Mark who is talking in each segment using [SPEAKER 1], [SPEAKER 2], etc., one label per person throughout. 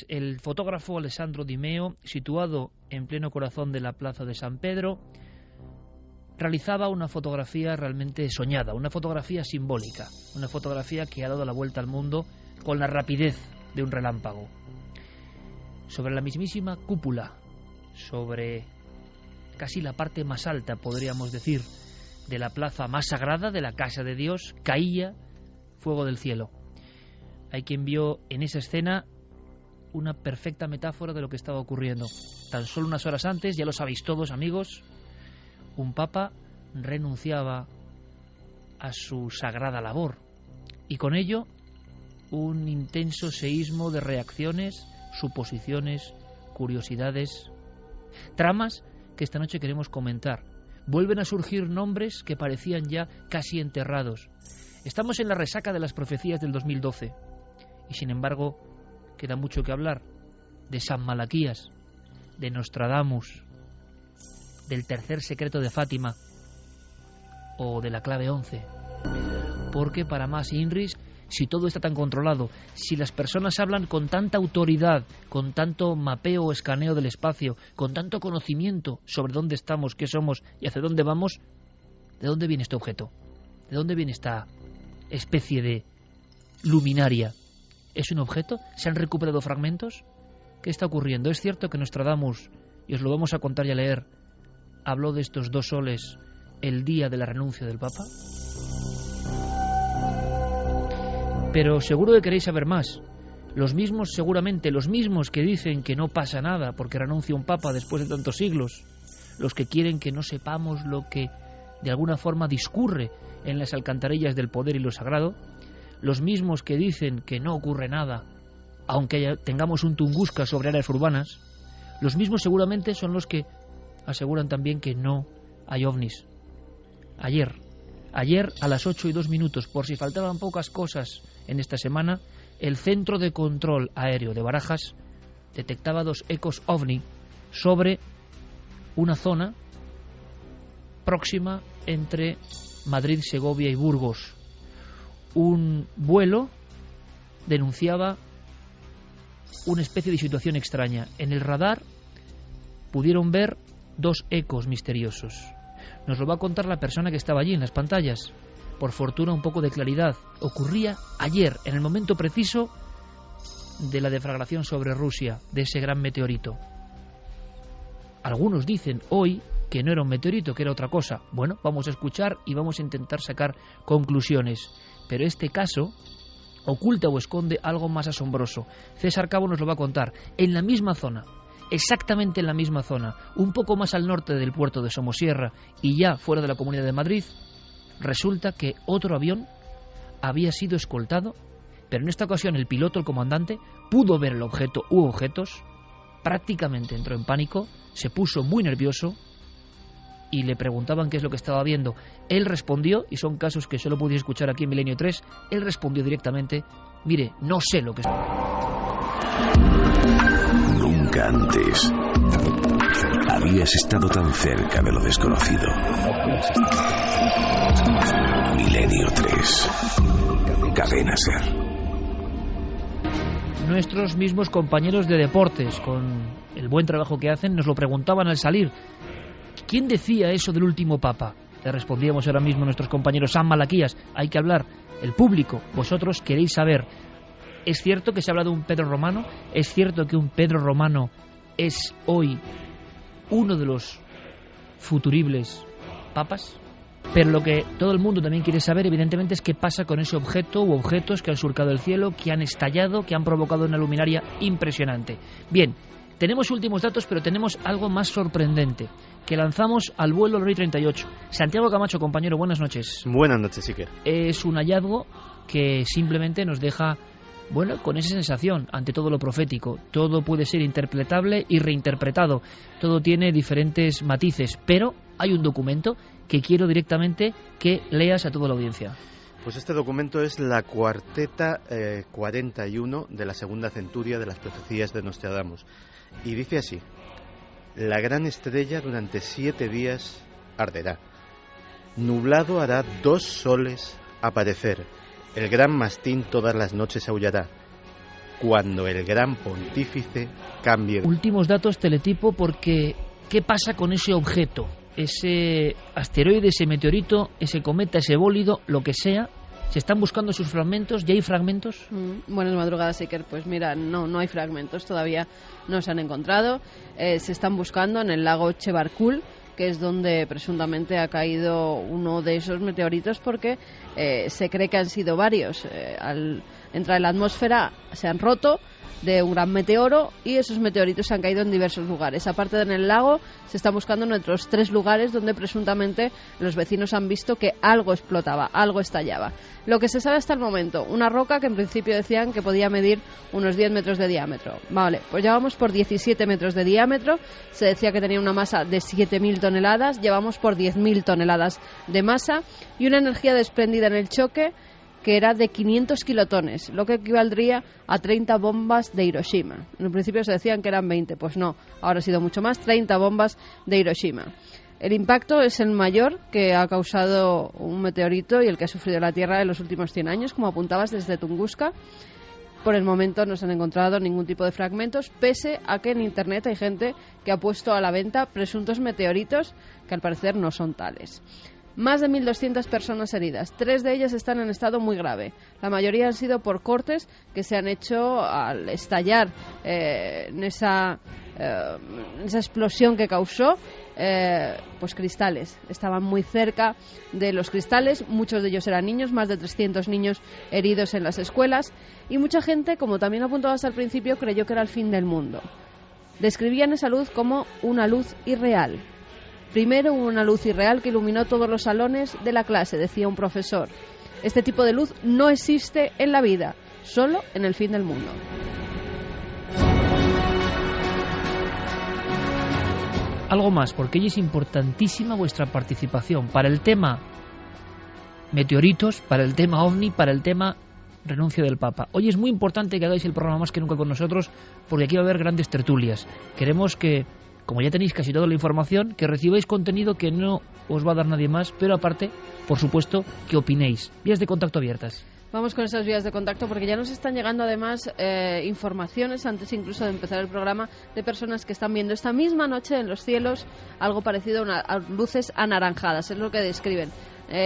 [SPEAKER 1] El fotógrafo Alessandro Di Meo, situado en pleno corazón de la plaza de San Pedro, realizaba una fotografía realmente soñada, una fotografía simbólica, una fotografía que ha dado la vuelta al mundo con la rapidez de un relámpago. Sobre la mismísima cúpula, sobre casi la parte más alta, podríamos decir, de la plaza más sagrada de la Casa de Dios, caía fuego del cielo. Hay quien vio en esa escena una perfecta metáfora de lo que estaba ocurriendo. Tan solo unas horas antes, ya lo sabéis todos, amigos, un papa renunciaba a su sagrada labor y con ello un intenso seísmo de reacciones, suposiciones, curiosidades, tramas que esta noche queremos comentar. Vuelven a surgir nombres que parecían ya casi enterrados. Estamos en la resaca de las profecías del 2012 y sin embargo queda mucho que hablar de San Malaquías, de Nostradamus, del tercer secreto de Fátima o de la clave 11. Porque para más INRIs, si todo está tan controlado, si las personas hablan con tanta autoridad, con tanto mapeo o escaneo del espacio, con tanto conocimiento sobre dónde estamos, qué somos y hacia dónde vamos, ¿de dónde viene este objeto? ¿De dónde viene esta especie de luminaria? ¿Es un objeto? ¿Se han recuperado fragmentos? ¿Qué está ocurriendo? ¿Es cierto que Nostradamus, y os lo vamos a contar y a leer, habló de estos dos soles el día de la renuncia del Papa? Pero seguro que queréis saber más. Los mismos, seguramente, los mismos que dicen que no pasa nada porque renuncia un Papa después de tantos siglos, los que quieren que no sepamos lo que de alguna forma discurre en las alcantarillas del poder y lo sagrado, los mismos que dicen que no ocurre nada, aunque tengamos un Tunguska sobre áreas urbanas, los mismos seguramente son los que aseguran también que no hay ovnis. Ayer a las 8:02, por si faltaban pocas cosas en esta semana, el Centro de Control Aéreo de Barajas detectaba 2 ecos ovni sobre una zona próxima entre Madrid, Segovia y Burgos. Un vuelo denunciaba una especie de situación extraña. En el radar pudieron ver 2 ecos misteriosos. Nos lo va a contar la persona que estaba allí en las pantallas. Por fortuna, un poco de claridad. Ocurría ayer, en el momento preciso de la deflagración sobre Rusia, de ese gran meteorito. Algunos dicen hoy que no era un meteorito, que era otra cosa. Bueno, vamos a escuchar y vamos a intentar sacar conclusiones. Pero este caso oculta o esconde algo más asombroso. César Cabo nos lo va a contar. En la misma zona, exactamente en la misma zona, un poco más al norte del puerto de Somosierra y ya fuera de la Comunidad de Madrid, resulta que otro avión había sido escoltado, pero en esta ocasión el piloto, el comandante, pudo ver el objeto u objetos, prácticamente entró en pánico, se puso muy nervioso y le preguntaban qué es lo que estaba viendo. Él respondió, y son casos que solo podéis escuchar aquí en Milenio 3, él respondió directamente: mire, no sé lo que es.
[SPEAKER 2] Nunca antes habías estado tan cerca de lo desconocido. Milenio 3, Cadena Ser.
[SPEAKER 1] Nuestros mismos compañeros de deportes, con el buen trabajo que hacen, nos lo preguntaban al salir. ¿Quién decía eso del último papa? Le respondíamos ahora mismo nuestros compañeros: San Malaquías. Hay que hablar, el público, vosotros queréis saber. ¿Es cierto que se habla de un Pedro Romano? ¿Es cierto que un Pedro Romano es hoy uno de los futuribles papas? Pero lo que todo el mundo también quiere saber, evidentemente, es qué pasa con ese objeto u objetos que han surcado el cielo, que han estallado, que han provocado una luminaria impresionante. Bien, tenemos últimos datos, pero tenemos algo más sorprendente, que lanzamos al vuelo Lori 38. Santiago Camacho, compañero, buenas noches.
[SPEAKER 3] Buenas noches, Iker.
[SPEAKER 1] Es un hallazgo que simplemente nos deja, bueno, con esa sensación ante todo lo profético. Todo puede ser interpretable y reinterpretado. Todo tiene diferentes matices, pero hay un documento que quiero directamente que leas a toda la audiencia.
[SPEAKER 3] Pues este documento es la cuarteta 41 de la segunda centuria de las profecías de Nostradamus. Y dice así: la gran estrella durante 7 días arderá. Nublado hará 2 soles aparecer. El gran mastín todas las noches aullará. cuando el gran pontífice cambie.
[SPEAKER 1] Últimos datos, Teletipo, porque ¿qué pasa con ese objeto? Ese asteroide, ese meteorito, ese cometa, ese bólido, lo que sea. ¿Se están buscando sus fragmentos? ¿Ya hay fragmentos?
[SPEAKER 4] Buenas madrugadas, Iker. Pues mira, no hay fragmentos, todavía no se han encontrado. Se están buscando en el lago Chebarkul, que es donde presuntamente ha caído uno de esos meteoritos, porque se cree que han sido varios. Al entrar en la atmósfera se han roto de un gran meteoro y esos meteoritos se han caído en diversos lugares. Aparte de en el lago, se están buscando en otros 3 lugares donde presuntamente los vecinos han visto que algo explotaba, algo estallaba. Lo que se sabe hasta el momento, una roca que en principio decían que podía medir unos 10 metros de diámetro. Vale, pues ya vamos por 17 metros de diámetro, se decía que tenía una masa de 7.000 toneladas, llevamos por 10.000 toneladas de masa y una energía desprendida en el choque que era de 500 kilotones, lo que equivaldría a 30 bombas de Hiroshima. En un principio se decían que eran 20, pues no, ahora ha sido mucho más, 30 bombas de Hiroshima. El impacto es el mayor que ha causado un meteorito y el que ha sufrido la Tierra en los últimos 100 años, como apuntabas desde Tunguska. Por el momento no se han encontrado ningún tipo de fragmentos, pese a que en Internet hay gente que ha puesto a la venta presuntos meteoritos que al parecer no son tales. Más de 1.200 personas heridas. 3 de ellas están en estado muy grave. La mayoría han sido por cortes que se han hecho al estallar en esa explosión que causó, pues cristales. Estaban muy cerca de los cristales. Muchos de ellos eran niños, más de 300 niños heridos en las escuelas. Y mucha gente, como también apuntabas al principio, creyó que era el fin del mundo. Describían esa luz como una luz irreal. Primero hubo una luz irreal que iluminó todos los salones de la clase, decía un profesor. Este tipo de luz no existe en la vida, solo en el fin del mundo.
[SPEAKER 1] Algo más, porque hoy es importantísima vuestra participación para el tema meteoritos, para el tema OVNI, para el tema renuncio del Papa. Hoy es muy importante que hagáis el programa más que nunca con nosotros, porque aquí va a haber grandes tertulias. Queremos que, como ya tenéis casi toda la información, que recibáis contenido que no os va a dar nadie más, pero aparte, por supuesto, que opinéis. Vías de contacto abiertas.
[SPEAKER 4] Vamos con esas vías de contacto porque ya nos están llegando además informaciones, antes incluso de empezar el programa, de personas que están viendo esta misma noche en los cielos algo parecido a luces anaranjadas, es lo que describen.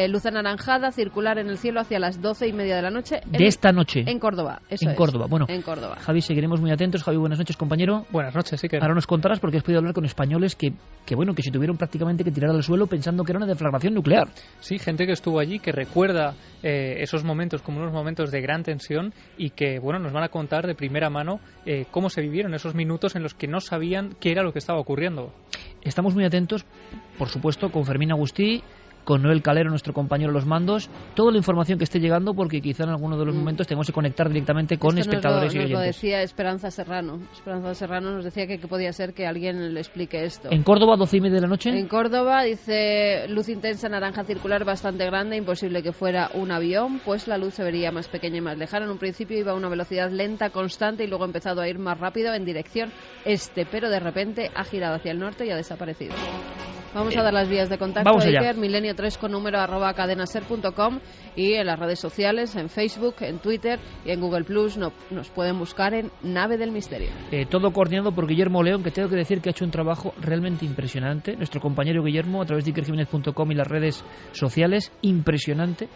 [SPEAKER 4] Luz anaranjada circular en el cielo hacia las 12:30 de la noche.
[SPEAKER 1] De esta noche.
[SPEAKER 4] En Córdoba, eso
[SPEAKER 1] en Córdoba, bueno.
[SPEAKER 4] En Córdoba.
[SPEAKER 1] Javi, seguiremos muy atentos. Javi, buenas noches, compañero.
[SPEAKER 5] Buenas noches, sí que.
[SPEAKER 1] Ahora nos contarás porque has podido hablar con españoles que se tuvieron prácticamente que tirar al suelo pensando que era una deflagración nuclear.
[SPEAKER 5] Sí, gente que estuvo allí, que recuerda esos momentos como unos momentos de gran tensión y que, bueno, nos van a contar de primera mano cómo se vivieron esos minutos en los que no sabían qué era lo que estaba ocurriendo.
[SPEAKER 1] Estamos muy atentos, por supuesto, con Fermín Agustí, con Noel Calero, nuestro compañero de los mandos, toda la información que esté llegando, porque quizá en alguno de los momentos tenemos que conectar directamente con espectadores y oyentes.
[SPEAKER 4] Nos lo decía Esperanza Serrano. Esperanza Serrano nos decía que podía ser que alguien le explique esto.
[SPEAKER 1] ¿En Córdoba, 12:30 de la noche?
[SPEAKER 4] En Córdoba, dice, luz intensa naranja circular bastante grande, imposible que fuera un avión, pues la luz se vería más pequeña y más lejana. En un principio iba a una velocidad lenta, constante, y luego ha empezado a ir más rápido en dirección este, pero de repente ha girado hacia el norte y ha desaparecido. Vamos a dar las vías de contacto.
[SPEAKER 1] Vamos allá.
[SPEAKER 4] Iker, milenio3 con número @cadenaser.com, y en las redes sociales, en Facebook, en Twitter y en Google Plus nos pueden buscar en Nave del Misterio.
[SPEAKER 1] Todo coordinado por Guillermo León, que tengo que decir que ha hecho un trabajo realmente impresionante. Nuestro compañero Guillermo, a través de ikerjimenez.com y las redes sociales, impresionante.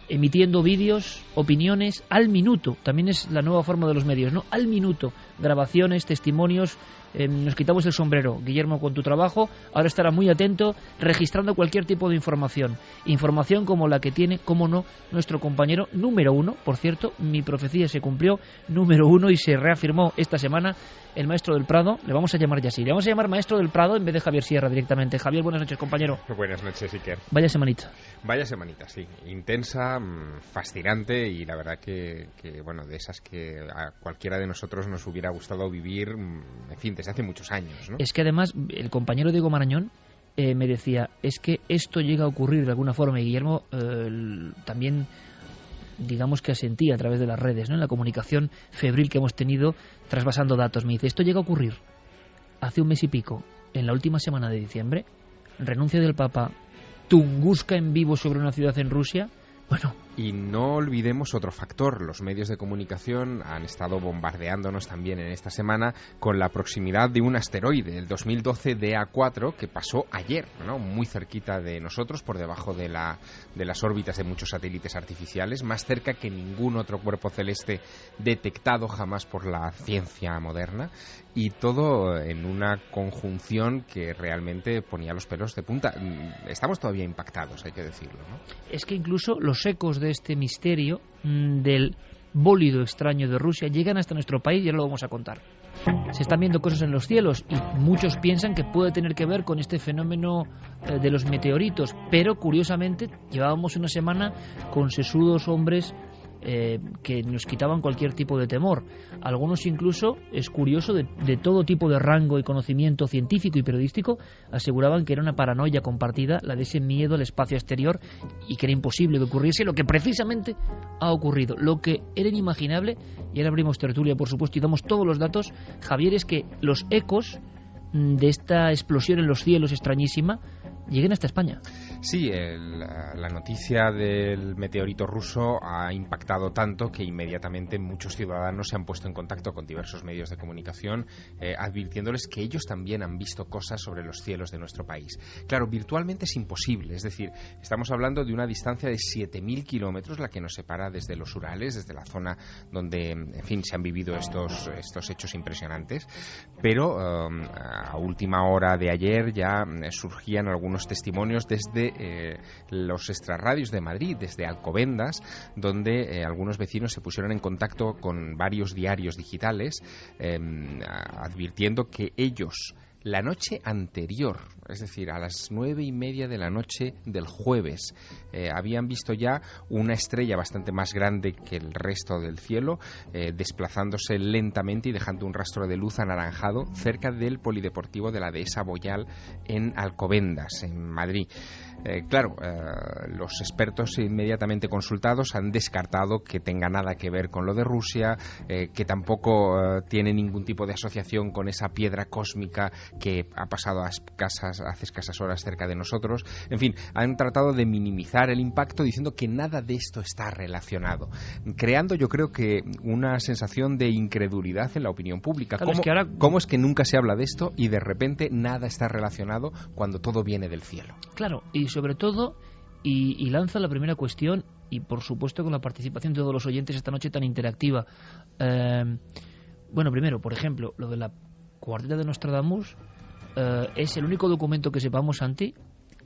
[SPEAKER 1] Emitiendo vídeos, opiniones al minuto. También es la nueva forma de los medios, ¿no? Al minuto. Grabaciones, testimonios. Nos quitamos el sombrero, Guillermo, con tu trabajo. Ahora estará muy atento, registrando cualquier tipo de información. Información como la que tiene, cómo no, nuestro compañero número 1. Por cierto, mi profecía se cumplió, número 1, y se reafirmó esta semana, el maestro del Prado. Le vamos a llamar ya así. Le vamos a llamar maestro del Prado en vez de Javier Sierra directamente. Javier, buenas noches, compañero.
[SPEAKER 6] Buenas noches, Iker.
[SPEAKER 1] Vaya semanita.
[SPEAKER 6] Vaya semanita, sí. Intensa, fascinante, y la verdad que bueno, de esas que a cualquiera de nosotros nos hubiera gustado vivir, en fin, desde hace muchos años, ¿no?
[SPEAKER 1] Es que además el compañero Diego Marañón me decía, es que esto llega a ocurrir de alguna forma, y Guillermo también, digamos que asentía a través de las redes, ¿no? En la comunicación febril que hemos tenido trasvasando datos. Me dice, esto llega a ocurrir hace un mes y pico, en la última semana de diciembre, renuncia del Papa, Tunguska en vivo sobre una ciudad en Rusia. Bueno,
[SPEAKER 6] Y no olvidemos otro factor, los medios de comunicación han estado bombardeándonos también en esta semana con la proximidad de un asteroide, el 2012 DA4, que pasó ayer, ¿no? Muy cerquita de nosotros, por debajo de las órbitas de muchos satélites artificiales, más cerca que ningún otro cuerpo celeste detectado jamás por la ciencia moderna, y todo en una conjunción que realmente ponía los pelos de punta. Estamos todavía impactados, hay que decirlo, ¿no?
[SPEAKER 1] Es que incluso los ecos de este misterio del bólido extraño de Rusia llegan hasta nuestro país y ya lo vamos a contar. Se están viendo cosas en los cielos y muchos piensan que puede tener que ver con este fenómeno de los meteoritos, pero curiosamente llevábamos una semana con sesudos hombres que nos quitaban cualquier tipo de temor. Algunos incluso, es curioso, de todo tipo de rango y conocimiento científico y periodístico, aseguraban que era una paranoia compartida, la de ese miedo al espacio exterior, y que era imposible que ocurriese lo que precisamente ha ocurrido. Lo que era inimaginable, y ahora abrimos tertulia por supuesto y damos todos los datos, Javier, es que los ecos de esta explosión en los cielos extrañísima lleguen hasta España.
[SPEAKER 6] Sí, la noticia del meteorito ruso ha impactado tanto que inmediatamente muchos ciudadanos se han puesto en contacto con diversos medios de comunicación advirtiéndoles que ellos también han visto cosas sobre los cielos de nuestro país. Claro, virtualmente es imposible, es decir, estamos hablando de una distancia de 7.000 kilómetros la que nos separa desde los Urales, desde la zona donde, en fin, se han vivido estos hechos impresionantes, pero a última hora de ayer ya surgían algunos testimonios desde los extrarradios de Madrid, desde Alcobendas, donde algunos vecinos se pusieron en contacto con varios diarios digitales advirtiendo que ellos, la noche anterior, es decir, a las 9:30 de la noche del jueves, habían visto ya una estrella bastante más grande que el resto del cielo, desplazándose lentamente y dejando un rastro de luz anaranjado cerca del polideportivo de la Dehesa Boyal en Alcobendas, en Madrid. Claro, los expertos inmediatamente consultados han descartado que tenga nada que ver con lo de Rusia, que tampoco tiene ningún tipo de asociación con esa piedra cósmica que ha pasado hace escasas horas cerca de nosotros. En fin, han tratado de minimizar el impacto diciendo que nada de esto está relacionado, creando, yo creo, que una sensación de incredulidad en la opinión pública.
[SPEAKER 1] Claro,
[SPEAKER 6] ¿Cómo es que nunca se habla de esto y de repente nada está relacionado cuando todo viene del cielo?
[SPEAKER 1] Claro, y sobre todo, y lanza la primera cuestión, y por supuesto con la participación de todos los oyentes esta noche tan interactiva. Bueno, primero, por ejemplo, lo de la cuarteta de Nostradamus es el único documento que sepamos, Santi,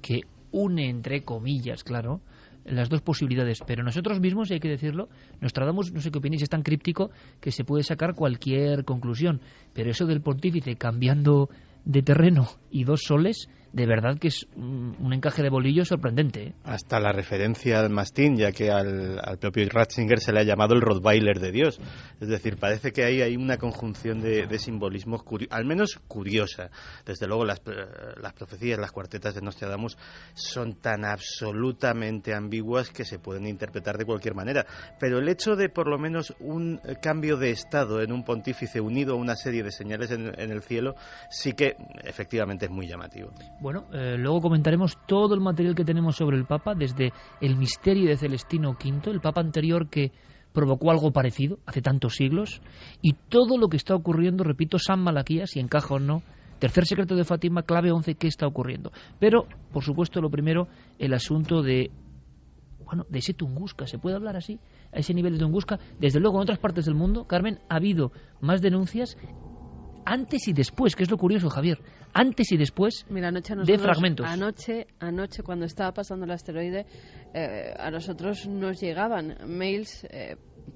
[SPEAKER 1] que une, entre comillas, claro, las dos posibilidades, pero nosotros mismos, y hay que decirlo, Nostradamus, no sé qué opináis, es tan críptico que se puede sacar cualquier conclusión, pero eso del pontífice cambiando de terreno y 2 soles, de verdad que es un encaje de bolillos sorprendente, ¿eh?
[SPEAKER 3] Hasta la referencia al mastín, ya que al propio Ratzinger se le ha llamado el Rottweiler de Dios. Es decir, parece que hay una conjunción de simbolismos, al menos curiosa. Desde luego las profecías, las cuartetas de Nostradamus son tan absolutamente ambiguas que se pueden interpretar de cualquier manera. Pero el hecho de por lo menos un cambio de estado en un pontífice unido a una serie de señales en el cielo, sí que efectivamente es muy llamativo.
[SPEAKER 1] Bueno, luego comentaremos todo el material que tenemos sobre el Papa, desde el misterio de Celestino V, el Papa anterior que provocó algo parecido hace tantos siglos, y todo lo que está ocurriendo, repito, San Malaquías, si encaja o no, tercer secreto de Fátima, clave 11, ¿qué está ocurriendo? Pero, por supuesto, lo primero, el asunto de ese Tunguska, ¿se puede hablar así? A ese nivel de Tunguska. Desde luego, en otras partes del mundo, Carmen, ha habido más denuncias antes y después, que es lo curioso, Javier, antes y después.
[SPEAKER 4] Mira, anoche
[SPEAKER 1] de fragmentos.
[SPEAKER 4] Anoche cuando estaba pasando el asteroide, a nosotros nos llegaban mails,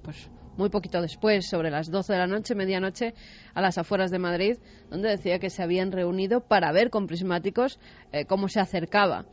[SPEAKER 4] pues muy poquito después, sobre las 12 de la noche, medianoche, a las afueras de Madrid, donde decía que se habían reunido para ver con prismáticos cómo se acercaba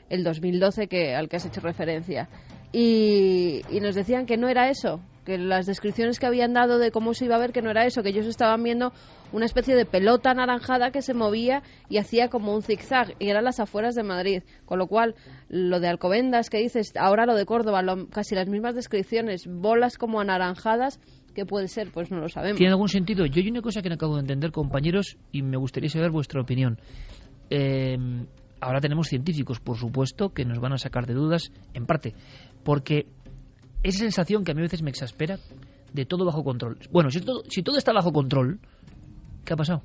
[SPEAKER 4] el 2012 al que has hecho referencia. Y nos decían que no era eso, que las descripciones que habían dado de cómo se iba a ver, que no era eso, que ellos estaban viendo una especie de pelota anaranjada que se movía y hacía como un zigzag, y eran las afueras de Madrid, con lo cual lo de Alcobendas que dices, ahora lo de Córdoba, casi las mismas descripciones, bolas como anaranjadas, ¿qué puede ser? Pues no lo sabemos.
[SPEAKER 1] ¿Tiene algún sentido? Yo hay una cosa que no acabo de entender, compañeros, y me gustaría saber vuestra opinión. Ahora tenemos científicos, por supuesto, que nos van a sacar de dudas, en parte, porque esa sensación que a mí a veces me exaspera de todo bajo control. Bueno, si todo está bajo control, ¿qué ha pasado?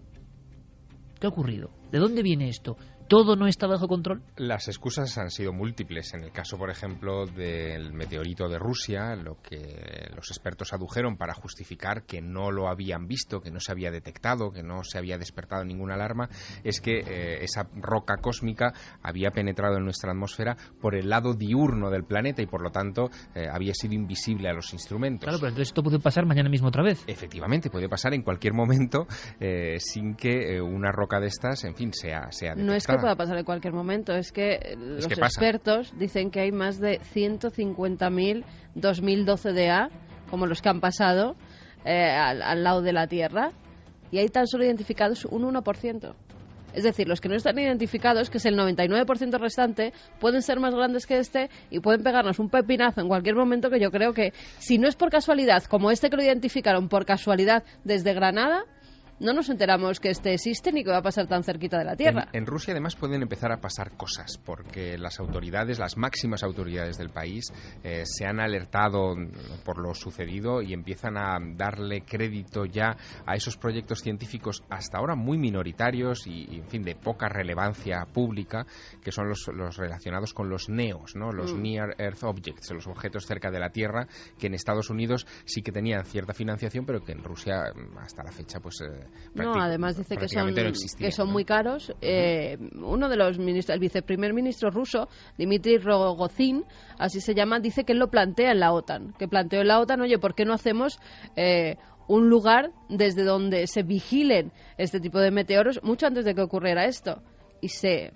[SPEAKER 1] ¿Qué ha ocurrido? ¿De dónde viene esto? ¿Todo no está bajo control?
[SPEAKER 6] Las excusas han sido múltiples. En el caso, por ejemplo, del meteorito de Rusia, lo que los expertos adujeron para justificar que no lo habían visto, que no se había detectado, que no se había despertado ninguna alarma, es que esa roca cósmica había penetrado en nuestra atmósfera por el lado diurno del planeta y, por lo tanto, había sido invisible a los instrumentos.
[SPEAKER 1] Claro, pero entonces esto puede pasar mañana mismo otra vez.
[SPEAKER 6] Efectivamente, puede pasar en cualquier momento sin que una roca de estas, en fin, sea detectada.
[SPEAKER 4] No es que pueda pasar en cualquier momento, es que los expertos dicen que hay más de 150.000 2012 como los que han pasado al lado de la Tierra, y hay tan solo identificados un 1%. Es decir, los que no están identificados, que es el 99% restante, pueden ser más grandes que este y pueden pegarnos un pepinazo en cualquier momento, que yo creo que, si no es por casualidad, como este que lo identificaron por casualidad desde Granada, no nos enteramos que este existe ni que va a pasar tan cerquita de la Tierra.
[SPEAKER 6] En Rusia, además, pueden empezar a pasar cosas, porque las autoridades, las máximas autoridades del país, se han alertado por lo sucedido y empiezan a darle crédito ya a esos proyectos científicos hasta ahora muy minoritarios y en fin, de poca relevancia pública, que son los relacionados con los NEOs, ¿no? Los Near Earth Objects, los objetos cerca de la Tierra, que en Estados Unidos sí que tenían cierta financiación, pero que en Rusia, hasta la fecha, pues
[SPEAKER 4] no, además dice que son
[SPEAKER 6] ¿no?
[SPEAKER 4] muy caros. Uno de los ministros, el viceprimer ministro ruso, Dmitry Rogozin, así se llama, dice que él lo plantea en la OTAN. Que planteó en la OTAN, oye, ¿por qué no hacemos un lugar desde donde se vigilen este tipo de meteoros mucho antes de que ocurriera esto? Y se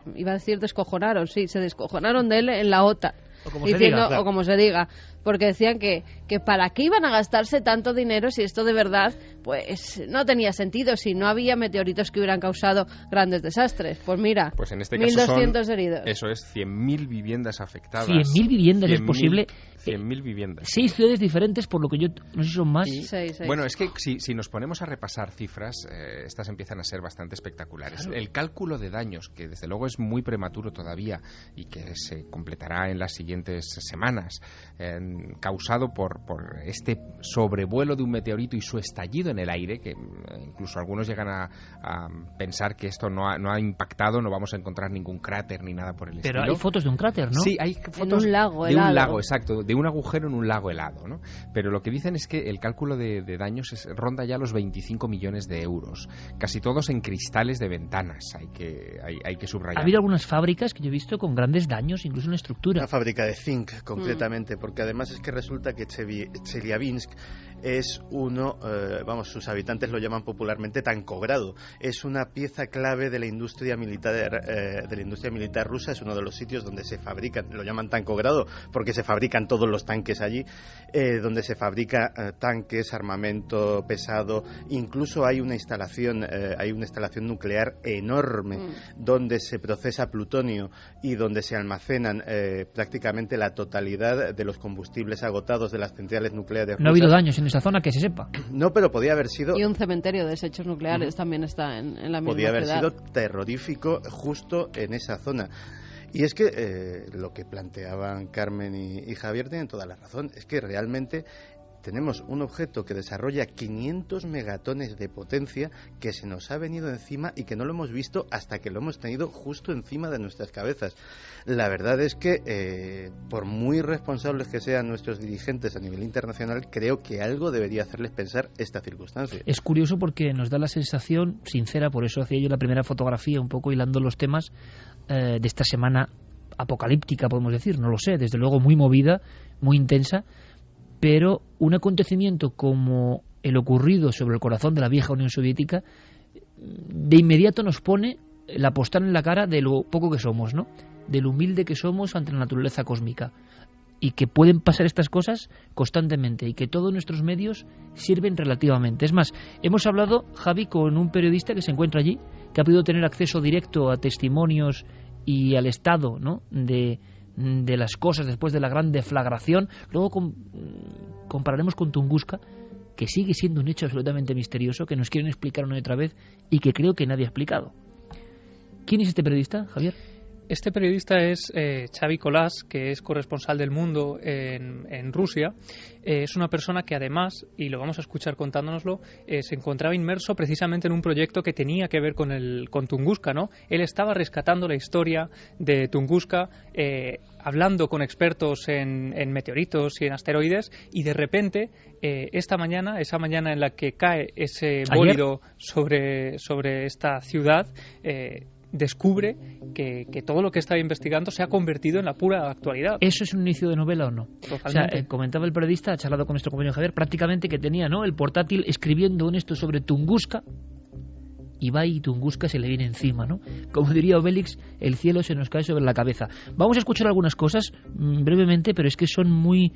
[SPEAKER 4] descojonaron de él en la OTAN.
[SPEAKER 1] O como se diga, claro.
[SPEAKER 4] O como se diga, porque decían que para qué iban a gastarse tanto dinero si esto de verdad pues no tenía sentido, si no había meteoritos que hubieran causado grandes desastres. Pues mira,
[SPEAKER 6] pues en este caso
[SPEAKER 4] 1.200 heridos.
[SPEAKER 6] Eso es, 100.000 viviendas afectadas.
[SPEAKER 1] 100.000 viviendas, es posible.
[SPEAKER 6] 100.000 viviendas.
[SPEAKER 1] 6 ciudades diferentes, por lo que yo no sé si son más.
[SPEAKER 4] Seis.
[SPEAKER 6] Bueno, es que si nos ponemos a repasar cifras, estas empiezan a ser bastante espectaculares. Claro. El cálculo de daños, que desde luego es muy prematuro todavía y que se completará en las siguientes semanas, causado por este sobrevuelo de un meteorito y su estallido en el aire, que incluso algunos llegan a pensar que esto no ha impactado, no vamos a encontrar ningún cráter ni nada por el estilo.
[SPEAKER 1] Pero hay fotos de un cráter, ¿no?
[SPEAKER 6] Sí, hay fotos
[SPEAKER 4] de un lago
[SPEAKER 6] helado. Un lago, exacto, de un agujero en un lago helado, ¿no? Pero lo que dicen es que el cálculo de daños ronda ya los 25 millones de euros, casi todos en cristales de ventanas, hay que subrayar.
[SPEAKER 1] Ha habido algunas fábricas que yo he visto con grandes daños, incluso en la estructura.
[SPEAKER 3] Una fábrica de zinc, concretamente, porque además es que resulta que Chelyabinsk es uno, sus habitantes lo llaman popularmente Tankogrado. Es una pieza clave de la industria militar rusa. Es uno de los sitios donde se fabrican, lo llaman Tankogrado porque se fabrican todos los tanques allí, donde se fabrica tanques, armamento pesado. Incluso hay una instalación nuclear enorme donde se procesa plutonio y donde se almacenan prácticamente la totalidad de los combustibles agotados de las centrales nucleares rusas.
[SPEAKER 1] No ha habido daños en esa zona que se sepa.
[SPEAKER 3] No, pero podía haber sido...
[SPEAKER 4] Y un cementerio de desechos nucleares también está en la misma
[SPEAKER 3] podía haber
[SPEAKER 4] ciudad.
[SPEAKER 3] sido terrorífico justo en esa zona. Y es que lo que planteaban Carmen y Javier tienen toda la razón. Es que realmente tenemos un objeto que desarrolla 500 megatones de potencia que se nos ha venido encima y que no lo hemos visto hasta que lo hemos tenido justo encima de nuestras cabezas. La verdad es que, por muy responsables que sean nuestros dirigentes a nivel internacional, creo que algo debería hacerles pensar esta circunstancia.
[SPEAKER 1] Es curioso porque nos da la sensación sincera, por eso hacía yo la primera fotografía, un poco hilando los temas de esta semana apocalíptica, podemos decir, no lo sé, desde luego muy movida, muy intensa, pero un acontecimiento como el ocurrido sobre el corazón de la vieja Unión Soviética de inmediato nos pone la postal en la cara de lo poco que somos, ¿no? De lo humilde que somos ante la naturaleza cósmica, y que pueden pasar estas cosas constantemente y que todos nuestros medios sirven relativamente. Es más, hemos hablado, Javi, con un periodista que se encuentra allí, que ha podido tener acceso directo a testimonios y al estado, ¿no?, de las cosas después de la gran deflagración. Luego compararemos con Tunguska, que sigue siendo un hecho absolutamente misterioso, que nos quieren explicar una y otra vez y que creo que nadie ha explicado. ¿Quién es este periodista, Javier?
[SPEAKER 5] Este periodista es Xavi Colás, que es corresponsal del Mundo en Rusia. Es una persona que además, y lo vamos a escuchar contándonoslo, se encontraba inmerso precisamente en un proyecto que tenía que ver con Tunguska, ¿no? Él estaba rescatando la historia de Tunguska, hablando con expertos en meteoritos y en asteroides, y de repente, esa mañana en la que cae ese bólido sobre esta ciudad, descubre que todo lo que estaba investigando se ha convertido en la pura actualidad.
[SPEAKER 1] ¿Eso es un inicio de novela o no?
[SPEAKER 5] Totalmente.
[SPEAKER 1] O sea, comentaba el periodista, ha charlado con nuestro compañero Javier, prácticamente que tenía, ¿no?, el portátil escribiendo en esto sobre Tunguska, y va y Tunguska se le viene encima, ¿no? Como diría Obélix, el cielo se nos cae sobre la cabeza. Vamos a escuchar algunas cosas brevemente, pero es que son muy,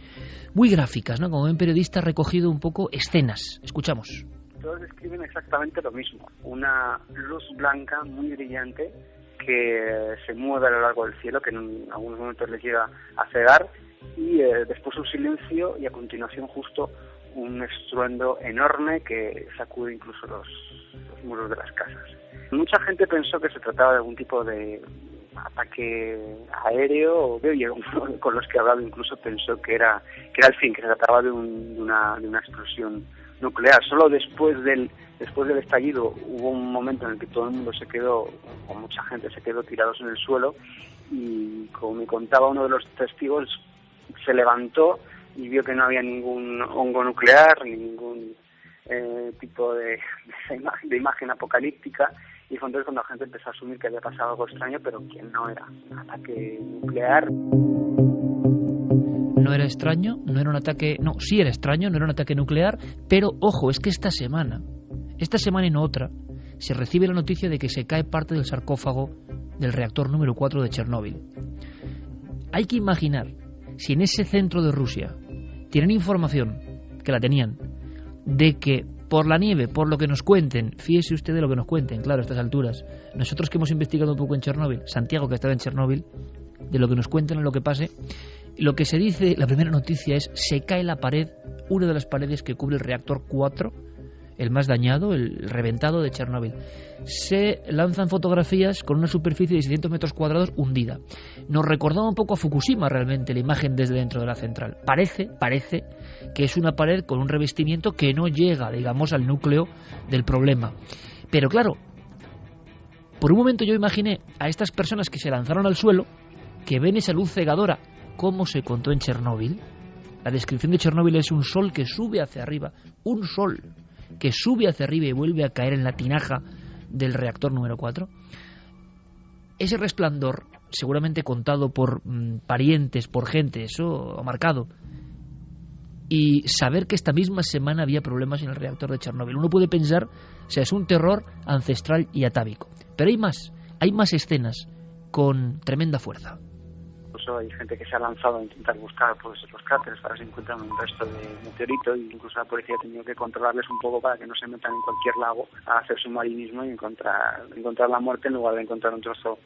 [SPEAKER 1] muy gráficas, ¿no? Como ven, periodista ha recogido un poco escenas. Escuchamos.
[SPEAKER 7] Todos describen exactamente lo mismo, una luz blanca muy brillante que se mueve a lo largo del cielo, que en algunos momentos les llega a cegar, y después un silencio y a continuación justo un estruendo enorme que sacude incluso los muros de las casas. Mucha gente pensó que se trataba de algún tipo de ataque aéreo, y con los que he hablado incluso pensó que era el fin, que se trataba de una explosión nuclear. Solo después del estallido hubo un momento en el que todo el mundo se quedó, o mucha gente se quedó tirados en el suelo, y como me contaba uno de los testigos, se levantó y vio que no había ningún hongo nuclear ni ningún tipo de imagen apocalíptica, y fue entonces cuando la gente empezó a asumir que había pasado algo extraño, pero que no era un ataque nuclear.
[SPEAKER 1] No era extraño, no era un ataque... No, sí era extraño, no era un ataque nuclear, pero ojo, es que esta semana y no otra, se recibe la noticia de que se cae parte del sarcófago del reactor número 4 de Chernóbil. Hay que imaginar, si en ese centro de Rusia tienen información, que la tenían, de que por la nieve, por lo que nos cuenten, fíjese usted de lo que nos cuenten, claro, a estas alturas, nosotros que hemos investigado un poco en Chernóbil, Santiago que estaba en Chernóbil, de lo que nos cuenten o lo que pase, lo que se dice, la primera noticia es, se cae la pared, una de las paredes que cubre el reactor 4, el más dañado, el reventado de Chernóbil. Se lanzan fotografías con una superficie de 600 metros cuadrados hundida. Nos recordaba un poco a Fukushima realmente la imagen desde dentro de la central. Parece que es una pared con un revestimiento que no llega, digamos, al núcleo del problema. Pero claro, por un momento yo imaginé a estas personas que se lanzaron al suelo, que ven esa luz cegadora, como se contó en Chernóbil. La descripción de Chernóbil es un sol que sube hacia arriba, un sol que sube hacia arriba y vuelve a caer en la tinaja del reactor número 4. Ese resplandor, seguramente contado por parientes, por gente, eso ha marcado. Y saber que esta misma semana había problemas en el reactor de Chernóbil. Uno puede pensar, o sea, es un terror ancestral y atávico. Pero hay más escenas con tremenda fuerza.
[SPEAKER 7] Incluso hay gente que se ha lanzado a intentar buscar pues los cráteres para ver si encuentran un resto de meteorito, y incluso la policía ha tenido que controlarles un poco para que no se metan en cualquier lago a hacer submarinismo y encontrar la muerte en lugar de encontrar un trozo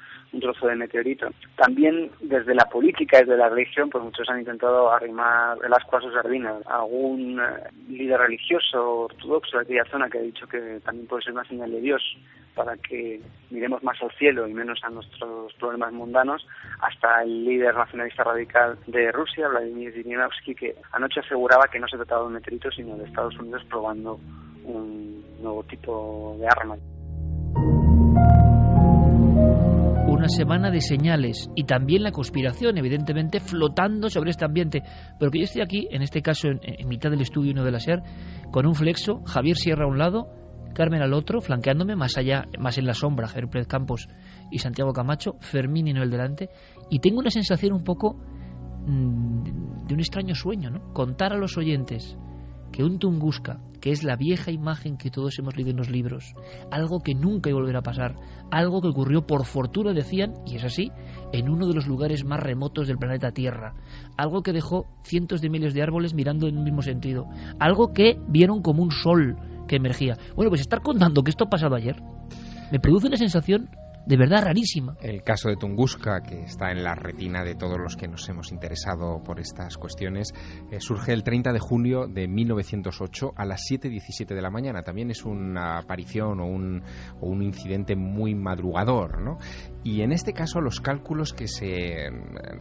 [SPEAKER 7] de meteorito. También desde la política y desde la religión, pues muchos han intentado arrimar el ascua a sus sardinas. Algún líder religioso ortodoxo de aquella zona que ha dicho que también puede ser una señal de Dios para que miremos más al cielo y menos a nuestros problemas mundanos, hasta el líder nacionalista radical de Rusia, Vladimir Zhirinovsky, que anoche aseguraba que no se trataba de un meteorito, sino de Estados Unidos probando un nuevo tipo de arma.
[SPEAKER 1] Una semana de señales y también la conspiración, evidentemente, flotando sobre este ambiente. Pero que yo estoy aquí, en este caso, en mitad del estudio 1 de la SER, con un flexo, Javier Sierra a un lado, Carmen al otro, flanqueándome, más allá, más en la sombra, Javier Pérez Campos y Santiago Camacho, Fermín y Noel delante, y tengo una sensación un poco de un extraño sueño, ¿no? Contar a los oyentes que un Tunguska, que es la vieja imagen que todos hemos leído en los libros, algo que nunca iba a volver a pasar, algo que ocurrió por fortuna, decían, y es así, en uno de los lugares más remotos del planeta Tierra, algo que dejó cientos de miles de árboles mirando en un mismo sentido, algo que vieron como un sol que emergía. Bueno, pues estar contando que esto ha pasado ayer me produce una sensación de verdad rarísima.
[SPEAKER 6] El caso de Tunguska, que está en la retina de todos los que nos hemos interesado por estas cuestiones, surge el 30 de junio de 1908 a las 7:17 de la mañana. También es una aparición o un incidente muy madrugador, ¿no? Y en este caso los cálculos que se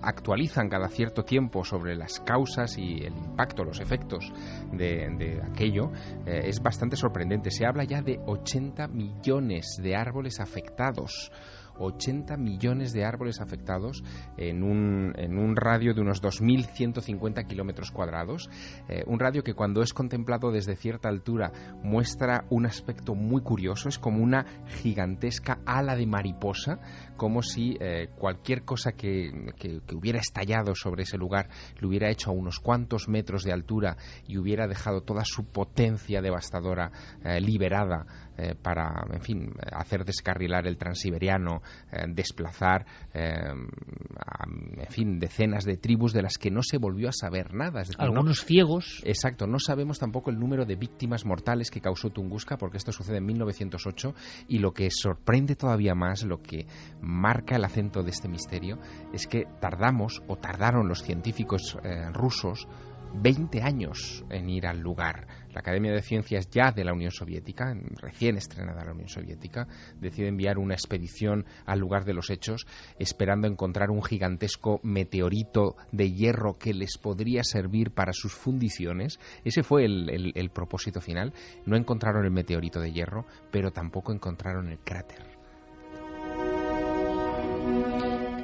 [SPEAKER 6] actualizan cada cierto tiempo sobre las causas y el impacto, los efectos de aquello, es bastante sorprendente. Se habla ya de 80 millones de árboles afectados. 80 millones de árboles afectados en un radio de unos 2.150 kilómetros cuadrados, un radio que cuando es contemplado desde cierta altura muestra un aspecto muy curioso, es como una gigantesca ala de mariposa, como si cualquier cosa que hubiera estallado sobre ese lugar lo hubiera hecho a unos cuantos metros de altura y hubiera dejado toda su potencia devastadora liberada para, en fin, hacer descarrilar el Transiberiano, desplazar, en fin, decenas de tribus de las que no se volvió a saber nada. Es decir,
[SPEAKER 1] algunos ciegos.
[SPEAKER 6] Exacto, no sabemos tampoco el número de víctimas mortales que causó Tunguska, porque esto sucede en 1908, y lo que sorprende todavía más, lo que marca el acento de este misterio, es que tardaron los científicos rusos 20 años en ir al lugar. La Academia de Ciencias ya de la Unión Soviética, recién estrenada la Unión Soviética, decide enviar una expedición al lugar de los hechos, esperando encontrar un gigantesco meteorito de hierro que les podría servir para sus fundiciones. Ese fue el propósito final. No encontraron el meteorito de hierro, pero tampoco encontraron el cráter.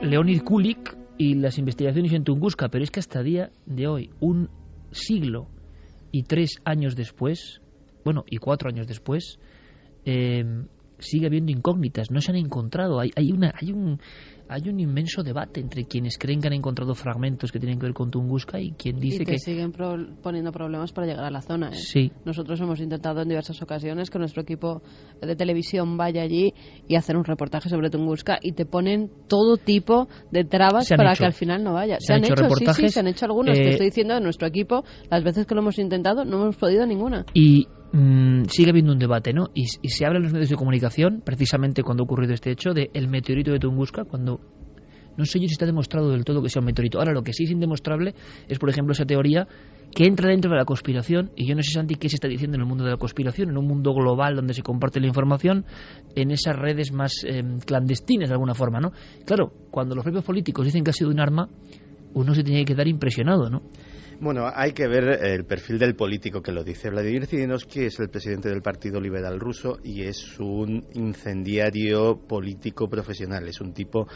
[SPEAKER 1] Leonid Kulik y las investigaciones en Tunguska, pero es que hasta día de hoy, un siglo y 3 años después, bueno, y 4 años después, sigue habiendo incógnitas, no se han encontrado. Hay un inmenso debate entre quienes creen que han encontrado fragmentos que tienen que ver con Tunguska y quien dice que
[SPEAKER 4] siguen poniendo problemas para llegar a la zona.
[SPEAKER 1] Sí.
[SPEAKER 4] Nosotros hemos intentado en diversas ocasiones que nuestro equipo de televisión vaya allí y hacer un reportaje sobre Tunguska y te ponen todo tipo de trabas para que al final no vaya.
[SPEAKER 1] Se han hecho reportajes.
[SPEAKER 4] Sí, se han hecho algunos. Te estoy diciendo, de nuestro equipo, las veces que lo hemos intentado no hemos podido ninguna.
[SPEAKER 1] Y sigue habiendo un debate, ¿no? Y se habla en los medios de comunicación, precisamente cuando ha ocurrido este hecho, de el meteorito de Tunguska, cuando no sé yo si está demostrado del todo que sea un meteorito. Ahora, lo que sí es indemostrable es, por ejemplo, esa teoría que entra dentro de la conspiración, y yo no sé, Santi, qué se está diciendo en el mundo de la conspiración, en un mundo global donde se comparte la información, en esas redes más clandestinas de alguna forma, ¿no? Claro, cuando los propios políticos dicen que ha sido un arma, uno se tiene que quedar impresionado, ¿no?
[SPEAKER 3] Bueno, hay que ver el perfil del político que lo dice. Vladimir Zhirinovsky es el presidente del Partido Liberal Ruso y es un incendiario político profesional. Es un tipo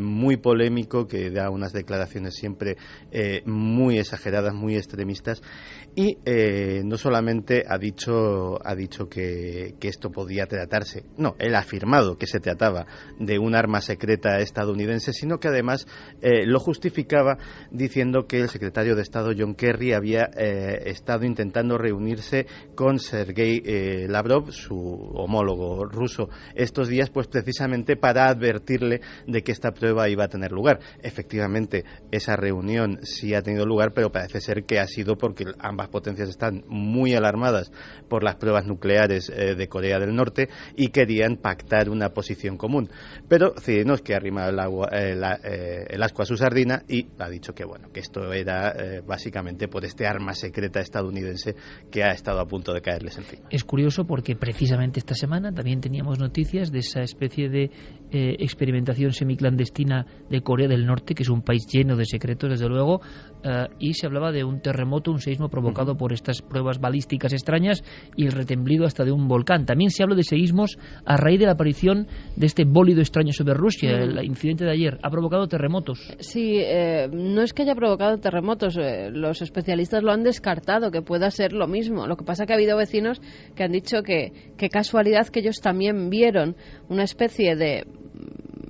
[SPEAKER 3] muy polémico que da unas declaraciones siempre muy exageradas, muy extremistas, y no solamente ha dicho que esto podía tratarse, no, él ha afirmado que se trataba de un arma secreta estadounidense, sino que además lo justificaba diciendo que el secretario de Estado John Kerry había estado intentando reunirse con Sergei Lavrov, su homólogo ruso, estos días, pues precisamente para advertirle de que esta prueba iba a tener lugar. Efectivamente, esa reunión sí ha tenido lugar, pero parece ser que ha sido porque ambas potencias están muy alarmadas por las pruebas nucleares de Corea del Norte y querían pactar una posición común. Pero Zhirinovsky ha arrimado el ascua a su sardina y ha dicho que bueno, que esto era básicamente por este arma secreta estadounidense que ha estado a punto de caerles encima.
[SPEAKER 1] Es curioso porque precisamente esta semana también teníamos noticias de esa especie de experimentación semiclandestina de Corea del Norte, que es un país lleno de secretos, desde luego, y se hablaba de un terremoto, un seísmo provocado por estas pruebas balísticas extrañas y el retemblido hasta de un volcán. También se habla de seísmos a raíz de la aparición de este bólido extraño sobre Rusia. El incidente de ayer ha provocado terremotos.
[SPEAKER 4] Sí, no es que haya provocado terremotos, los especialistas lo han descartado, que pueda ser lo mismo. Lo que pasa que ha habido vecinos que han dicho que casualidad que ellos también vieron una especie de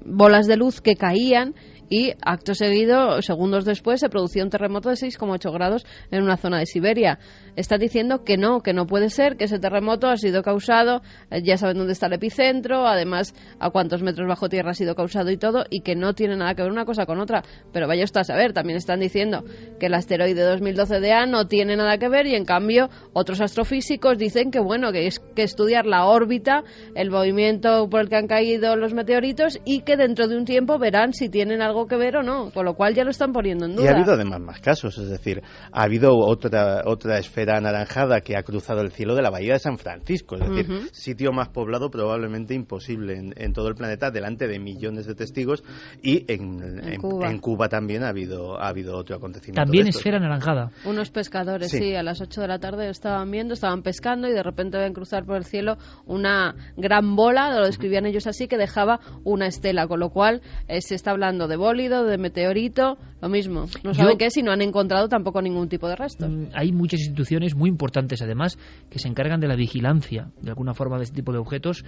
[SPEAKER 4] bolas de luz que caían y acto seguido, segundos después, se producía un terremoto de 6,8 grados en una zona de Siberia. Están diciendo que no puede ser, que ese terremoto ha sido causado, ya saben dónde está el epicentro, además a cuántos metros bajo tierra ha sido causado y todo, y que no tiene nada que ver una cosa con otra. Pero vaya usted a saber, también están diciendo que el asteroide 2012DA no tiene nada que ver, y en cambio otros astrofísicos dicen que bueno, que es que estudiar la órbita, el movimiento por el que han caído los meteoritos, y que dentro de un tiempo verán si tienen algo que ver o no, con lo cual ya lo están poniendo en duda.
[SPEAKER 3] Y ha habido además más casos, es decir, ha habido otra esfera anaranjada que ha cruzado el cielo de la bahía de San Francisco, es decir, sitio más poblado probablemente imposible en todo el planeta, delante de millones de testigos, y en Cuba también ha habido otro acontecimiento.
[SPEAKER 1] También esfera anaranjada.
[SPEAKER 4] Unos pescadores, sí, a las 8 de la tarde estaban pescando y de repente ven cruzar por el cielo una gran bola, lo describían ellos así, que dejaba una estela, con lo cual se está hablando de bólido, de meteorito, lo mismo. No saben qué es y no han encontrado tampoco ningún tipo de restos.
[SPEAKER 1] Hay muchas instituciones muy importantes, además, que se encargan de la vigilancia, de alguna forma, de este tipo de objetos.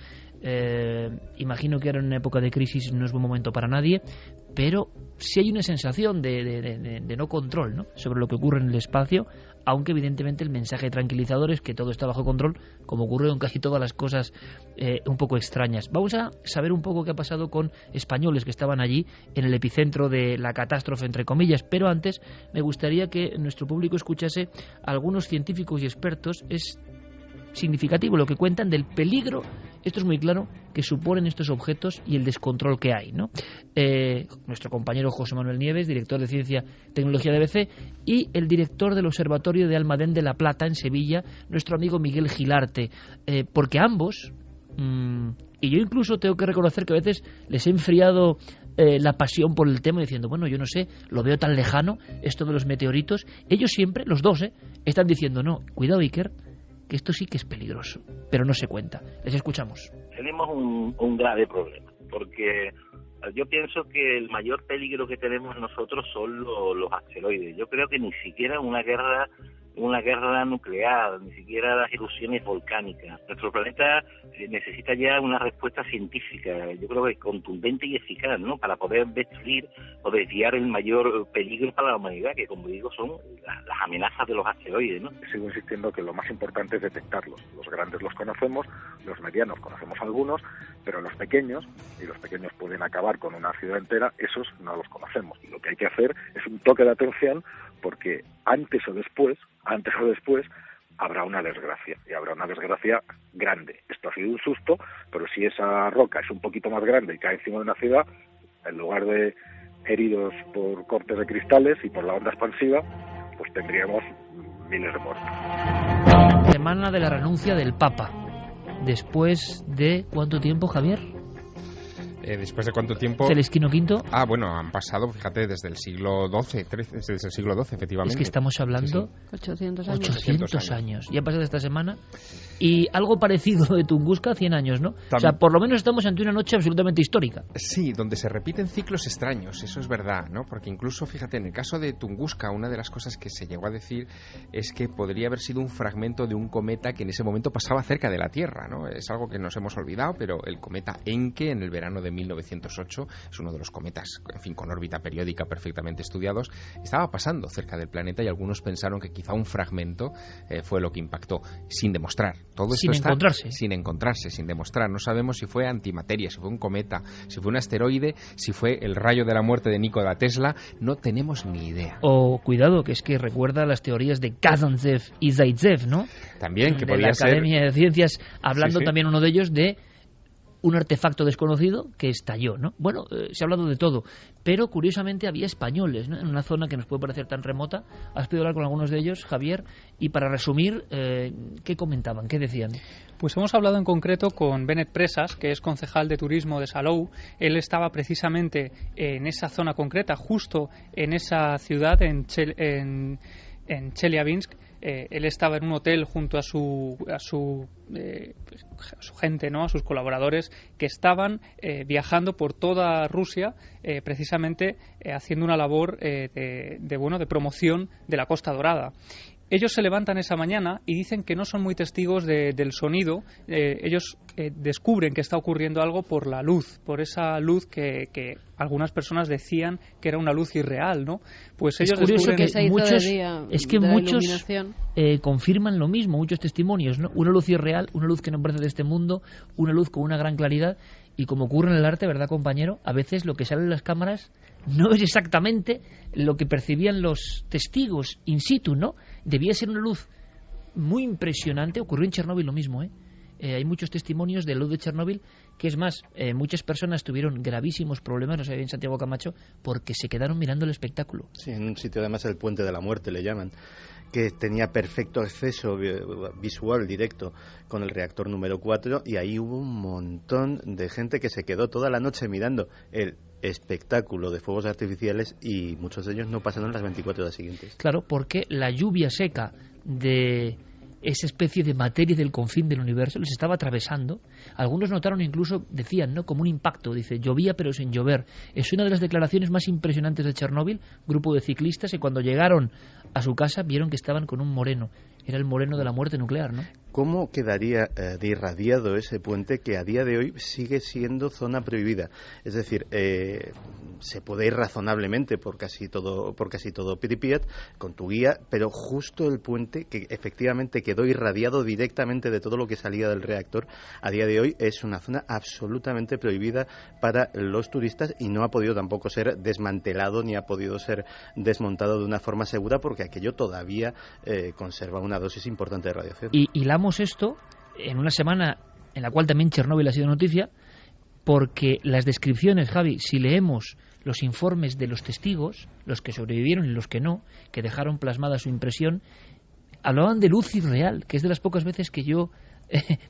[SPEAKER 1] Imagino que ahora en una época de crisis no es buen momento para nadie, pero sí hay una sensación de no control, ¿no?, sobre lo que ocurre en el espacio, aunque evidentemente el mensaje tranquilizador es que todo está bajo control, como ocurre con casi todas las cosas un poco extrañas. Vamos a saber un poco qué ha pasado con españoles que estaban allí en el epicentro de la catástrofe, entre comillas, pero antes me gustaría que nuestro público escuchase a algunos científicos y expertos. Es significativo lo que cuentan del peligro, esto es muy claro, que suponen estos objetos y el descontrol que hay, ¿no? Nuestro compañero José Manuel Nieves, director de Ciencia y Tecnología de BBC, y el director del Observatorio de Almadén de la Plata, en Sevilla, nuestro amigo Miguel Gilarte, porque ambos, y yo incluso tengo que reconocer que a veces les he enfriado la pasión por el tema, diciendo, bueno, yo no sé, lo veo tan lejano, esto de los meteoritos. Ellos siempre, los dos, están diciendo, no, cuidado, Iker, que esto sí que es peligroso, pero no se cuenta. Les escuchamos.
[SPEAKER 8] Tenemos un grave problema, porque yo pienso que el mayor peligro que tenemos nosotros son los asteroides. Yo creo que ni siquiera una guerra nuclear, ni siquiera las erupciones volcánicas. Nuestro planeta necesita ya una respuesta científica, yo creo que contundente y eficaz, ¿no?, para poder destruir o desviar el mayor peligro para la humanidad, que como digo son las amenazas de los asteroides, ¿no?
[SPEAKER 9] Sigo insistiendo que lo más importante es detectarlos. Los grandes los conocemos, los medianos conocemos algunos, pero los pequeños, y los pequeños pueden acabar con una ciudad entera, esos no los conocemos. Y lo que hay que hacer es un toque de atención, porque antes o después habrá una desgracia, y habrá una desgracia grande. Esto ha sido un susto, pero si esa roca es un poquito más grande y cae encima de una ciudad, en lugar de heridos por cortes de cristales y por la onda expansiva, pues tendríamos miles de muertos.
[SPEAKER 1] Semana de la renuncia del Papa. Después de ¿cuánto tiempo, Javier?
[SPEAKER 6] ¿Después de cuánto tiempo?
[SPEAKER 1] Celestino V.
[SPEAKER 6] Ah, bueno, han pasado, fíjate, desde el siglo XII, desde el siglo XII, efectivamente.
[SPEAKER 1] Es que estamos hablando...
[SPEAKER 6] Sí.
[SPEAKER 4] 800 años.
[SPEAKER 1] 800 años. Ya ha pasado esta semana. Y algo parecido de Tunguska, 100 años, ¿no?
[SPEAKER 6] También.
[SPEAKER 1] O sea, por lo menos estamos ante una noche absolutamente histórica.
[SPEAKER 6] Sí, donde se repiten ciclos extraños, eso es verdad, ¿no? Porque incluso, fíjate, en el caso de Tunguska, una de las cosas que se llegó a decir es que podría haber sido un fragmento de un cometa que en ese momento pasaba cerca de la Tierra, ¿no? Es algo que nos hemos olvidado, pero el cometa Encke, en el verano de 1908, es uno de los cometas, en fin, con órbita periódica perfectamente estudiados, estaba pasando cerca del planeta y algunos pensaron que quizá un fragmento fue lo que impactó, sin demostrar. Todo esto sin encontrarse, sin demostrar. No sabemos si fue antimateria, si fue un cometa, si fue un asteroide, si fue el rayo de la muerte de Nikola Tesla. No tenemos ni idea.
[SPEAKER 1] O cuidado, que es que recuerda las teorías de Kazantsev y Zaitsev, ¿no?
[SPEAKER 6] También, que
[SPEAKER 1] de
[SPEAKER 6] podía
[SPEAKER 1] la
[SPEAKER 6] ser...
[SPEAKER 1] Academia de Ciencias, hablando
[SPEAKER 6] Sí.
[SPEAKER 1] también uno de ellos de un artefacto desconocido que estalló, ¿no? Bueno, se ha hablado de todo, pero curiosamente había españoles, ¿no?, en una zona que nos puede parecer tan remota. Has podido hablar con algunos de ellos, Javier, y para resumir, ¿qué comentaban? ¿Qué decían?
[SPEAKER 5] Pues hemos hablado en concreto con Benet Presas, que es concejal de turismo de Salou. Él estaba precisamente en esa zona concreta, justo en esa ciudad, en Chelyabinsk. Él estaba en un hotel junto a su gente, ¿no?, a sus colaboradores, que estaban viajando por toda Rusia, precisamente haciendo una labor de promoción de la Costa Dorada. ellos se levantan esa mañana y dicen que no son muy testigos del sonido. Ellos descubren que está ocurriendo algo por la luz, por esa luz que algunas personas decían que era una luz irreal, ¿no? Pues ellos
[SPEAKER 1] es curioso
[SPEAKER 5] descubren
[SPEAKER 1] que muchos confirman lo mismo, muchos testimonios, ¿no? Una luz irreal, una luz que no parece de este mundo, una luz con una gran claridad, y como ocurre en el arte, ¿verdad, compañero? A veces lo que sale en las cámaras no es exactamente lo que percibían los testigos in situ, ¿no? Debía ser una luz muy impresionante. Ocurrió en Chernóbil lo mismo, hay muchos testimonios de la luz de Chernóbil, que es más, muchas personas tuvieron gravísimos problemas, no sé bien, Santiago Camacho, porque se quedaron mirando el espectáculo.
[SPEAKER 3] Sí, en un sitio además el Puente de la Muerte le llaman, que tenía perfecto acceso visual directo con el reactor número 4, y ahí hubo un montón de gente que se quedó toda la noche mirando el espectáculo de fuegos artificiales, y muchos de ellos no pasaron las 24 horas siguientes.
[SPEAKER 1] Claro, porque la lluvia seca de esa especie de materia del confín del universo les estaba atravesando. Algunos notaron, incluso decían, ¿no?, como un impacto, dice, llovía pero sin llover. Es una de las declaraciones más impresionantes de Chernóbil. Grupo de ciclistas, y cuando llegaron a su casa vieron que estaban con un moreno. Era el moreno de la muerte nuclear, ¿no?
[SPEAKER 3] ¿Cómo quedaría de irradiado ese puente, que a día de hoy sigue siendo zona prohibida? Es decir, se puede ir razonablemente por casi todo Pripyat con tu guía, pero justo el puente, que efectivamente quedó irradiado directamente de todo lo que salía del reactor, a día de hoy es una zona absolutamente prohibida para los turistas, y no ha podido tampoco ser desmantelado ni ha podido ser desmontado de una forma segura, porque aquello todavía conserva una dosis importante de radiación.
[SPEAKER 1] Y hilamos esto en una semana en la cual también Chernóbil ha sido noticia, porque las descripciones, Javi, si leemos los informes de los testigos, los que sobrevivieron y los que no, que dejaron plasmada su impresión, hablaban de luz irreal, que es de las pocas veces que yo,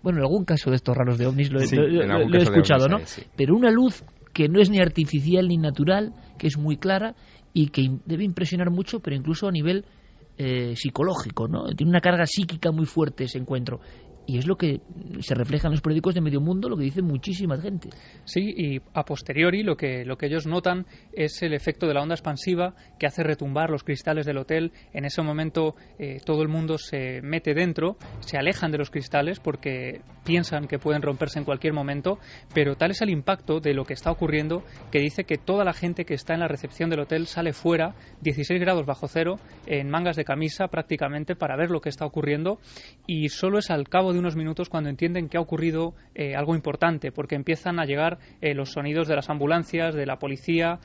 [SPEAKER 1] bueno, en algún caso de estos raros de ovnis lo he escuchado, ¿no?
[SPEAKER 6] Sí.
[SPEAKER 1] Pero una luz que no es ni artificial ni natural, que es muy clara y que debe impresionar mucho, pero incluso a nivel psicológico, ¿no? Tiene una carga psíquica muy fuerte ese encuentro. Y es lo que se refleja en los periódicos de medio mundo, lo que dice muchísima gente.
[SPEAKER 5] Sí, y a posteriori lo que ellos notan es el efecto de la onda expansiva que hace retumbar los cristales del hotel. En ese momento todo el mundo se mete dentro, se alejan de los cristales porque piensan que pueden romperse en cualquier momento, pero tal es el impacto de lo que está ocurriendo que dice que toda la gente que está en la recepción del hotel sale fuera, 16 grados bajo cero, en mangas de camisa prácticamente, para ver lo que está ocurriendo, y solo es al cabo de unos minutos cuando entienden que ha ocurrido algo importante, porque empiezan a llegar los sonidos de las ambulancias, de la policía,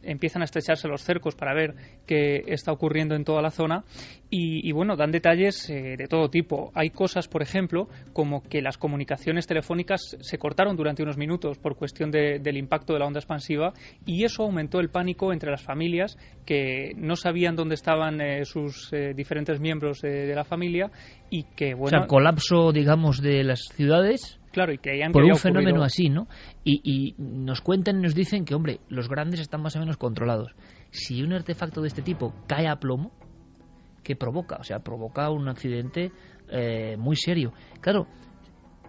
[SPEAKER 5] empiezan a estrecharse los cercos para ver qué está ocurriendo en toda la zona, y bueno, dan detalles de todo tipo. Hay cosas, por ejemplo, como que las comunicaciones telefónicas se cortaron durante unos minutos por cuestión del impacto de la onda expansiva, y eso aumentó el pánico entre las familias que no sabían dónde estaban sus diferentes miembros de la familia, y que, bueno...
[SPEAKER 1] O sea, colapso, digamos, de las ciudades...
[SPEAKER 5] Claro, y creían
[SPEAKER 1] por
[SPEAKER 5] que
[SPEAKER 1] un fenómeno así, ¿no? Y nos cuentan y nos dicen que, hombre, los grandes están más o menos controlados. Si un artefacto de este tipo cae a plomo, ¿qué provoca? O sea, provoca un accidente muy serio. Claro,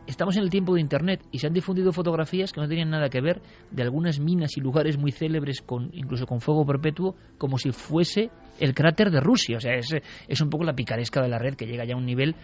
[SPEAKER 1] estamos en el tiempo de Internet y se han difundido fotografías que no tenían nada que ver de algunas minas y lugares muy célebres, incluso con fuego perpetuo, como si fuese el cráter de Rusia. O sea, es un poco la picaresca de la red, que llega ya a un nivel...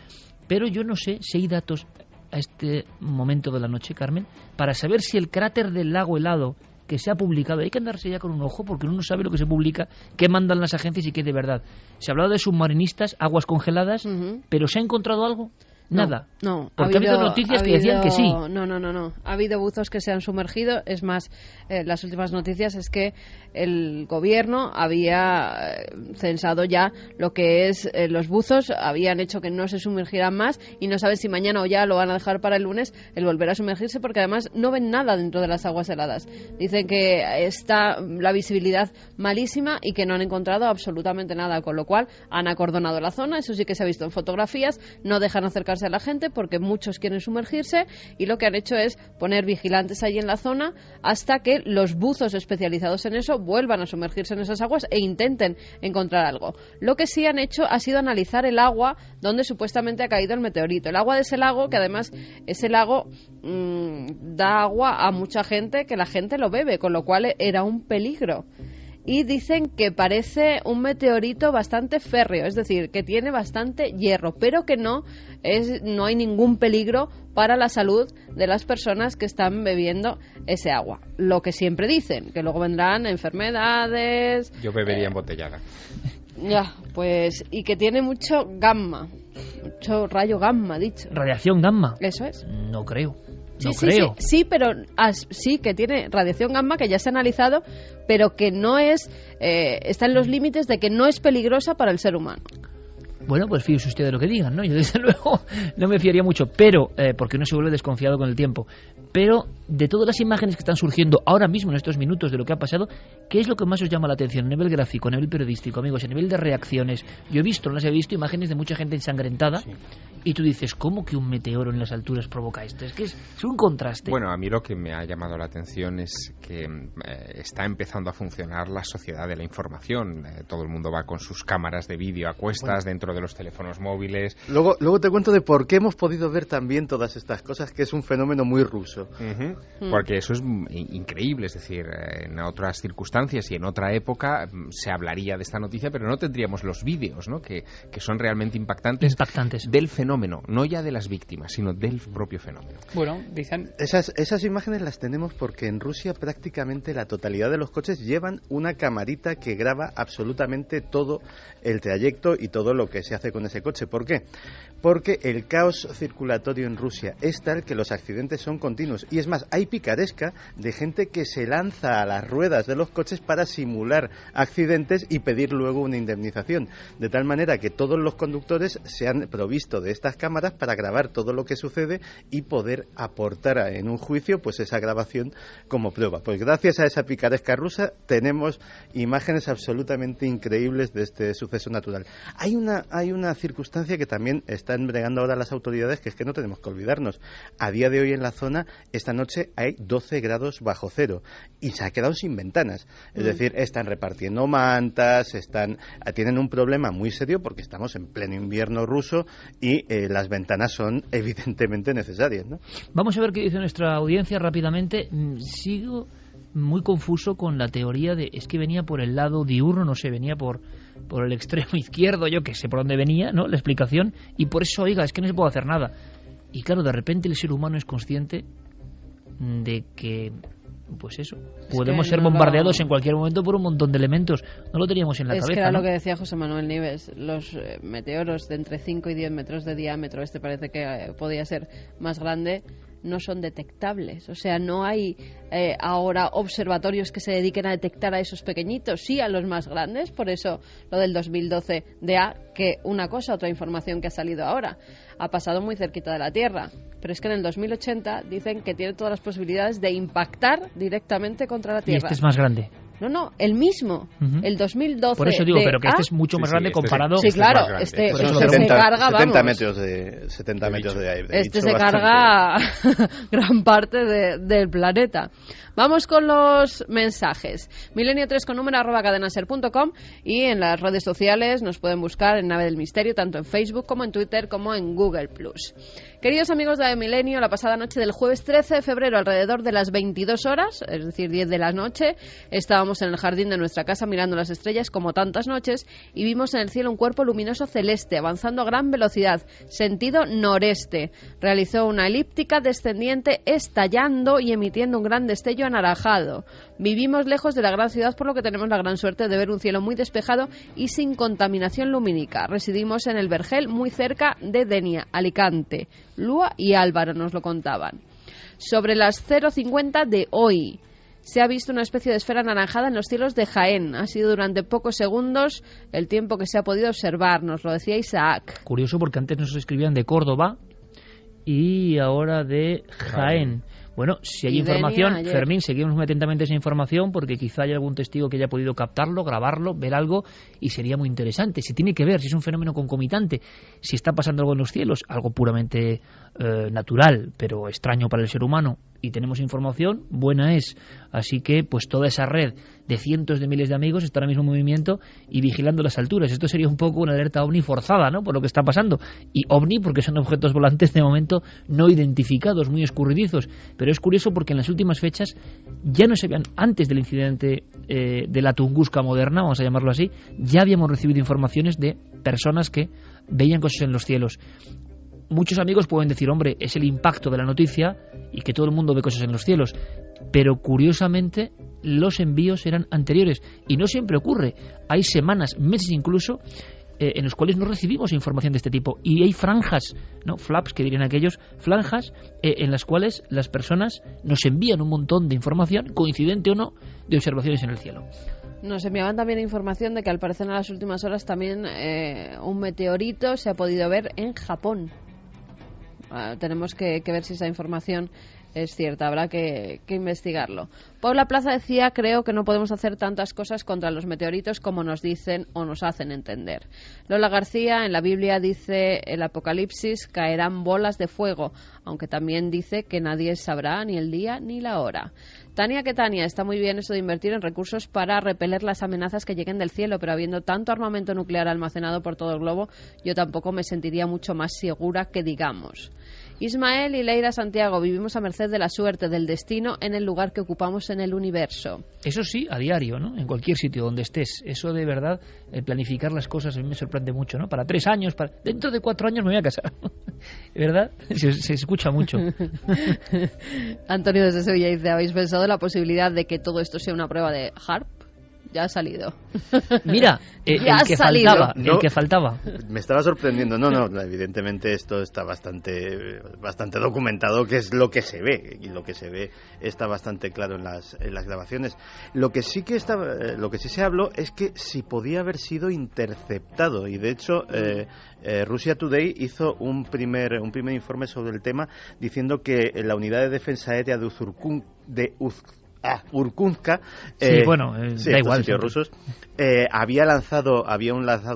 [SPEAKER 1] Pero yo no sé si hay datos a este momento de la noche, Carmen, para saber si el cráter del lago helado que se ha publicado, hay que andarse ya con un ojo, porque uno no sabe lo que se publica, qué mandan las agencias y qué de verdad. Se ha hablado de submarinistas, aguas congeladas, pero ¿se ha encontrado algo? Nada.
[SPEAKER 4] No,
[SPEAKER 1] porque ha habido noticias que decían que sí.
[SPEAKER 4] No. Ha habido buzos que se han sumergido. Es más, las últimas noticias es que el gobierno había censado ya lo que es los buzos, habían hecho que no se sumergieran más, y no saben si mañana o ya lo van a dejar para el lunes el volver a sumergirse, porque además no ven nada dentro de las aguas heladas. Dicen que está la visibilidad malísima y que no han encontrado absolutamente nada, con lo cual han acordonado la zona. Eso sí que se ha visto en fotografías. No dejan acercarse a la gente porque muchos quieren sumergirse, y lo que han hecho es poner vigilantes ahí en la zona hasta que los buzos especializados en eso vuelvan a sumergirse en esas aguas e intenten encontrar algo. Lo que sí han hecho ha sido analizar el agua donde supuestamente ha caído el meteorito. El agua de ese lago, que además ese lago da agua a mucha gente, que la gente lo bebe, con lo cual era un peligro. y dicen que parece un meteorito bastante férreo, es decir, que tiene bastante hierro, pero que no hay ningún peligro para la salud de las personas que están bebiendo ese agua. Lo que siempre dicen, que luego vendrán enfermedades.
[SPEAKER 6] Yo bebería embotellada.
[SPEAKER 4] Ya, pues, y que tiene mucho gamma, mucho rayo gamma, dicho.
[SPEAKER 1] ¿Radiación gamma?
[SPEAKER 4] Eso es.
[SPEAKER 1] No creo.
[SPEAKER 4] Sí, pero sí que tiene radiación gamma, que ya se ha analizado, pero que no es, está en los límites de que no es peligrosa para el ser humano.
[SPEAKER 1] Bueno, pues fíjese usted de lo que digan, ¿no? Yo desde luego no me fiaría mucho, pero porque uno se vuelve desconfiado con el tiempo. Pero de todas las imágenes que están surgiendo ahora mismo en estos minutos de lo que ha pasado, ¿qué es lo que más os llama la atención a nivel gráfico, a nivel periodístico, amigos, a nivel de reacciones? Yo he visto imágenes de mucha gente ensangrentada, sí. Y tú dices, ¿cómo que un meteoro en las alturas provoca esto? Es que es un contraste.
[SPEAKER 6] Bueno, a mí lo que me ha llamado la atención es que está empezando a funcionar la sociedad de la información. Todo el mundo va con sus cámaras de vídeo a cuestas dentro de los teléfonos móviles.
[SPEAKER 3] Luego te cuento de por qué hemos podido ver también todas estas cosas, que es un fenómeno muy ruso.
[SPEAKER 6] Porque eso es increíble, es decir, en otras circunstancias y en otra época se hablaría de esta noticia, pero no tendríamos los vídeos, ¿no? que son realmente impactantes del fenómeno, no ya de las víctimas, sino del propio fenómeno.
[SPEAKER 5] Bueno, dicen...
[SPEAKER 3] Esas imágenes las tenemos porque en Rusia prácticamente la totalidad de los coches llevan una camarita que graba absolutamente todo el trayecto y todo lo que se hace con ese coche. ¿Por qué? Porque el caos circulatorio en Rusia es tal que los accidentes son continuos. Y es más, hay picaresca de gente que se lanza a las ruedas de los coches para simular accidentes y pedir luego una indemnización. De tal manera que todos los conductores se han provisto de estas cámaras para grabar todo lo que sucede y poder aportar en un juicio pues esa grabación como prueba. Pues gracias a esa picaresca rusa tenemos imágenes absolutamente increíbles de este suceso natural. Hay una circunstancia que también están bregando ahora las autoridades, que es que no tenemos que olvidarnos. A día de hoy en la zona, esta noche hay 12 grados bajo cero y se ha quedado sin ventanas. Es decir, están repartiendo mantas, tienen un problema muy serio porque estamos en pleno invierno ruso y las ventanas son evidentemente necesarias, ¿no?
[SPEAKER 1] Vamos a ver qué dice nuestra audiencia rápidamente. Sigo muy confuso con la teoría de es que venía por el lado diurno, no sé, venía por el extremo izquierdo, yo que sé por dónde venía, ¿no? La explicación, y por eso, oiga, es que no se puede hacer nada. Y claro, de repente el ser humano es consciente de que, pues eso, podemos ser bombardeados en cualquier momento por un montón de elementos. No lo teníamos en la cabeza,
[SPEAKER 4] Es que era
[SPEAKER 1] ¿no?
[SPEAKER 4] lo que decía José Manuel Nieves, los meteoros de entre 5 y 10 metros de diámetro, este parece que podía ser más grande, no son detectables. O sea, no hay ahora observatorios que se dediquen a detectar a esos pequeñitos, sí a los más grandes. Por eso lo del 2012 que una cosa, otra información que ha salido ahora, ha pasado muy cerquita de la Tierra. Pero es que en el 2080 dicen que tiene todas las posibilidades de impactar directamente contra la Tierra.
[SPEAKER 1] Y este es más grande.
[SPEAKER 4] No, el mismo, el 2012.
[SPEAKER 1] Por eso digo, pero que este es mucho más grande comparado.
[SPEAKER 4] Sí, claro, este se carga,
[SPEAKER 3] 70 metros de aire.
[SPEAKER 4] Este se carga gran parte del planeta. Vamos con los mensajes. Milenio3 con número @cadenaser.com y en las redes sociales nos pueden buscar en Nave del Misterio, tanto en Facebook como en Twitter como en Google+. Queridos amigos de Milenio, la pasada noche del jueves 13 de febrero, alrededor de las 22 horas, es decir, 10 de la noche, estábamos en el jardín de nuestra casa mirando las estrellas como tantas noches y vimos en el cielo un cuerpo luminoso celeste avanzando a gran velocidad, sentido noreste. Realizó una elíptica descendiente estallando y emitiendo un gran destello anaranjado. Vivimos lejos de la gran ciudad, por lo que tenemos la gran suerte de ver un cielo muy despejado y sin contaminación lumínica. Residimos en el Vergel, muy cerca de Denia, Alicante. Lua y Álvaro nos lo contaban. Sobre las 0:50 de hoy se ha visto una especie de esfera anaranjada en los cielos de Jaén. Ha sido durante pocos segundos el tiempo que se ha podido observar, nos lo decía Isaac.
[SPEAKER 1] Curioso, porque antes nos escribían de Córdoba y ahora de Jaén. Bueno, si hay información, Fermín, seguimos muy atentamente esa información porque quizá haya algún testigo que haya podido captarlo, grabarlo, ver algo y sería muy interesante. Si tiene que ver, si es un fenómeno concomitante, si está pasando algo en los cielos, algo puramente natural, pero extraño para el ser humano, y tenemos información, buena es. Así que pues toda esa red de cientos de miles de amigos está ahora mismo en movimiento y vigilando las alturas. Esto sería un poco una alerta OVNI forzada, ¿no?, por lo que está pasando. Y OVNI porque son objetos volantes de momento no identificados, muy escurridizos. Pero es curioso porque en las últimas fechas ya no se veían, antes del incidente de la Tunguska moderna, vamos a llamarlo así, ya habíamos recibido informaciones de personas que veían cosas en los cielos. Muchos amigos pueden decir, hombre, es el impacto de la noticia y que todo el mundo ve cosas en los cielos, pero curiosamente los envíos eran anteriores y no siempre ocurre. Hay semanas, meses incluso, en los cuales no recibimos información de este tipo y hay franjas, ¿no?, flaps que dirían aquellos, franjas en las cuales las personas nos envían un montón de información, coincidente o no, de observaciones en el cielo.
[SPEAKER 4] Nos enviaban también información de que al parecer en las últimas horas también un meteorito se ha podido ver en Japón. Tenemos que ver si esa información es cierta, habrá que investigarlo. Paula Plaza decía, creo que no podemos hacer tantas cosas contra los meteoritos como nos dicen o nos hacen entender. Lola García, en la Biblia dice, el Apocalipsis, caerán bolas de fuego, aunque también dice que nadie sabrá ni el día ni la hora. Tania, está muy bien eso de invertir en recursos para repeler las amenazas que lleguen del cielo, pero habiendo tanto armamento nuclear almacenado por todo el globo, yo tampoco me sentiría mucho más segura que digamos. Ismael y Leira Santiago, vivimos a merced de la suerte, del destino, en el lugar que ocupamos en el universo.
[SPEAKER 1] Eso sí, a diario, ¿no?, en cualquier sitio donde estés. Eso de verdad, planificar las cosas a mí me sorprende mucho, ¿no? Para 3 años, dentro de 4 años me voy a casar. ¿Verdad? Se escucha mucho.
[SPEAKER 4] Antonio desde Sevilla dice, ¿habéis pensado en la posibilidad de que todo esto sea una prueba de HARP? Ya ha salido.
[SPEAKER 1] Mira, el que faltaba.
[SPEAKER 3] Me estaba sorprendiendo. No, evidentemente esto está bastante documentado, que es lo que se ve, y lo que se ve está bastante claro en las grabaciones. Lo que sí se habló es que si podía haber sido interceptado, y de hecho Russia Today hizo un primer informe sobre el tema diciendo que la unidad de defensa aérea de Urkutsk,
[SPEAKER 1] da igual,
[SPEAKER 3] rusos, había lanzado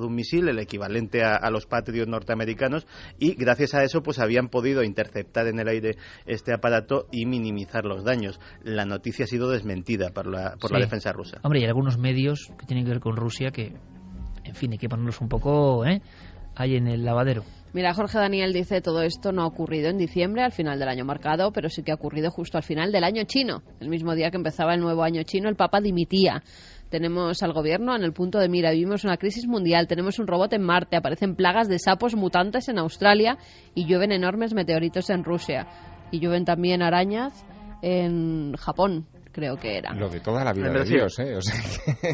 [SPEAKER 3] un misil, el equivalente a los Patriot norteamericanos, y gracias a eso pues habían podido interceptar en el aire este aparato y minimizar los daños. La noticia ha sido desmentida por la defensa rusa.
[SPEAKER 1] Hombre, y hay algunos medios que tienen que ver con Rusia que, en fin, hay que ponerlos un poco ahí en el lavadero.
[SPEAKER 4] Mira, Jorge Daniel dice, todo esto no ha ocurrido en diciembre, al final del año marcado, pero sí que ha ocurrido justo al final del año chino. El mismo día que empezaba el nuevo año chino, el Papa dimitía. Tenemos al gobierno en el punto de mira, vivimos una crisis mundial, tenemos un robot en Marte, aparecen plagas de sapos mutantes en Australia y llueven enormes meteoritos en Rusia. Y llueven también arañas en Japón, creo que era.
[SPEAKER 6] Lo de toda la vida de Dios, ¿eh? O sea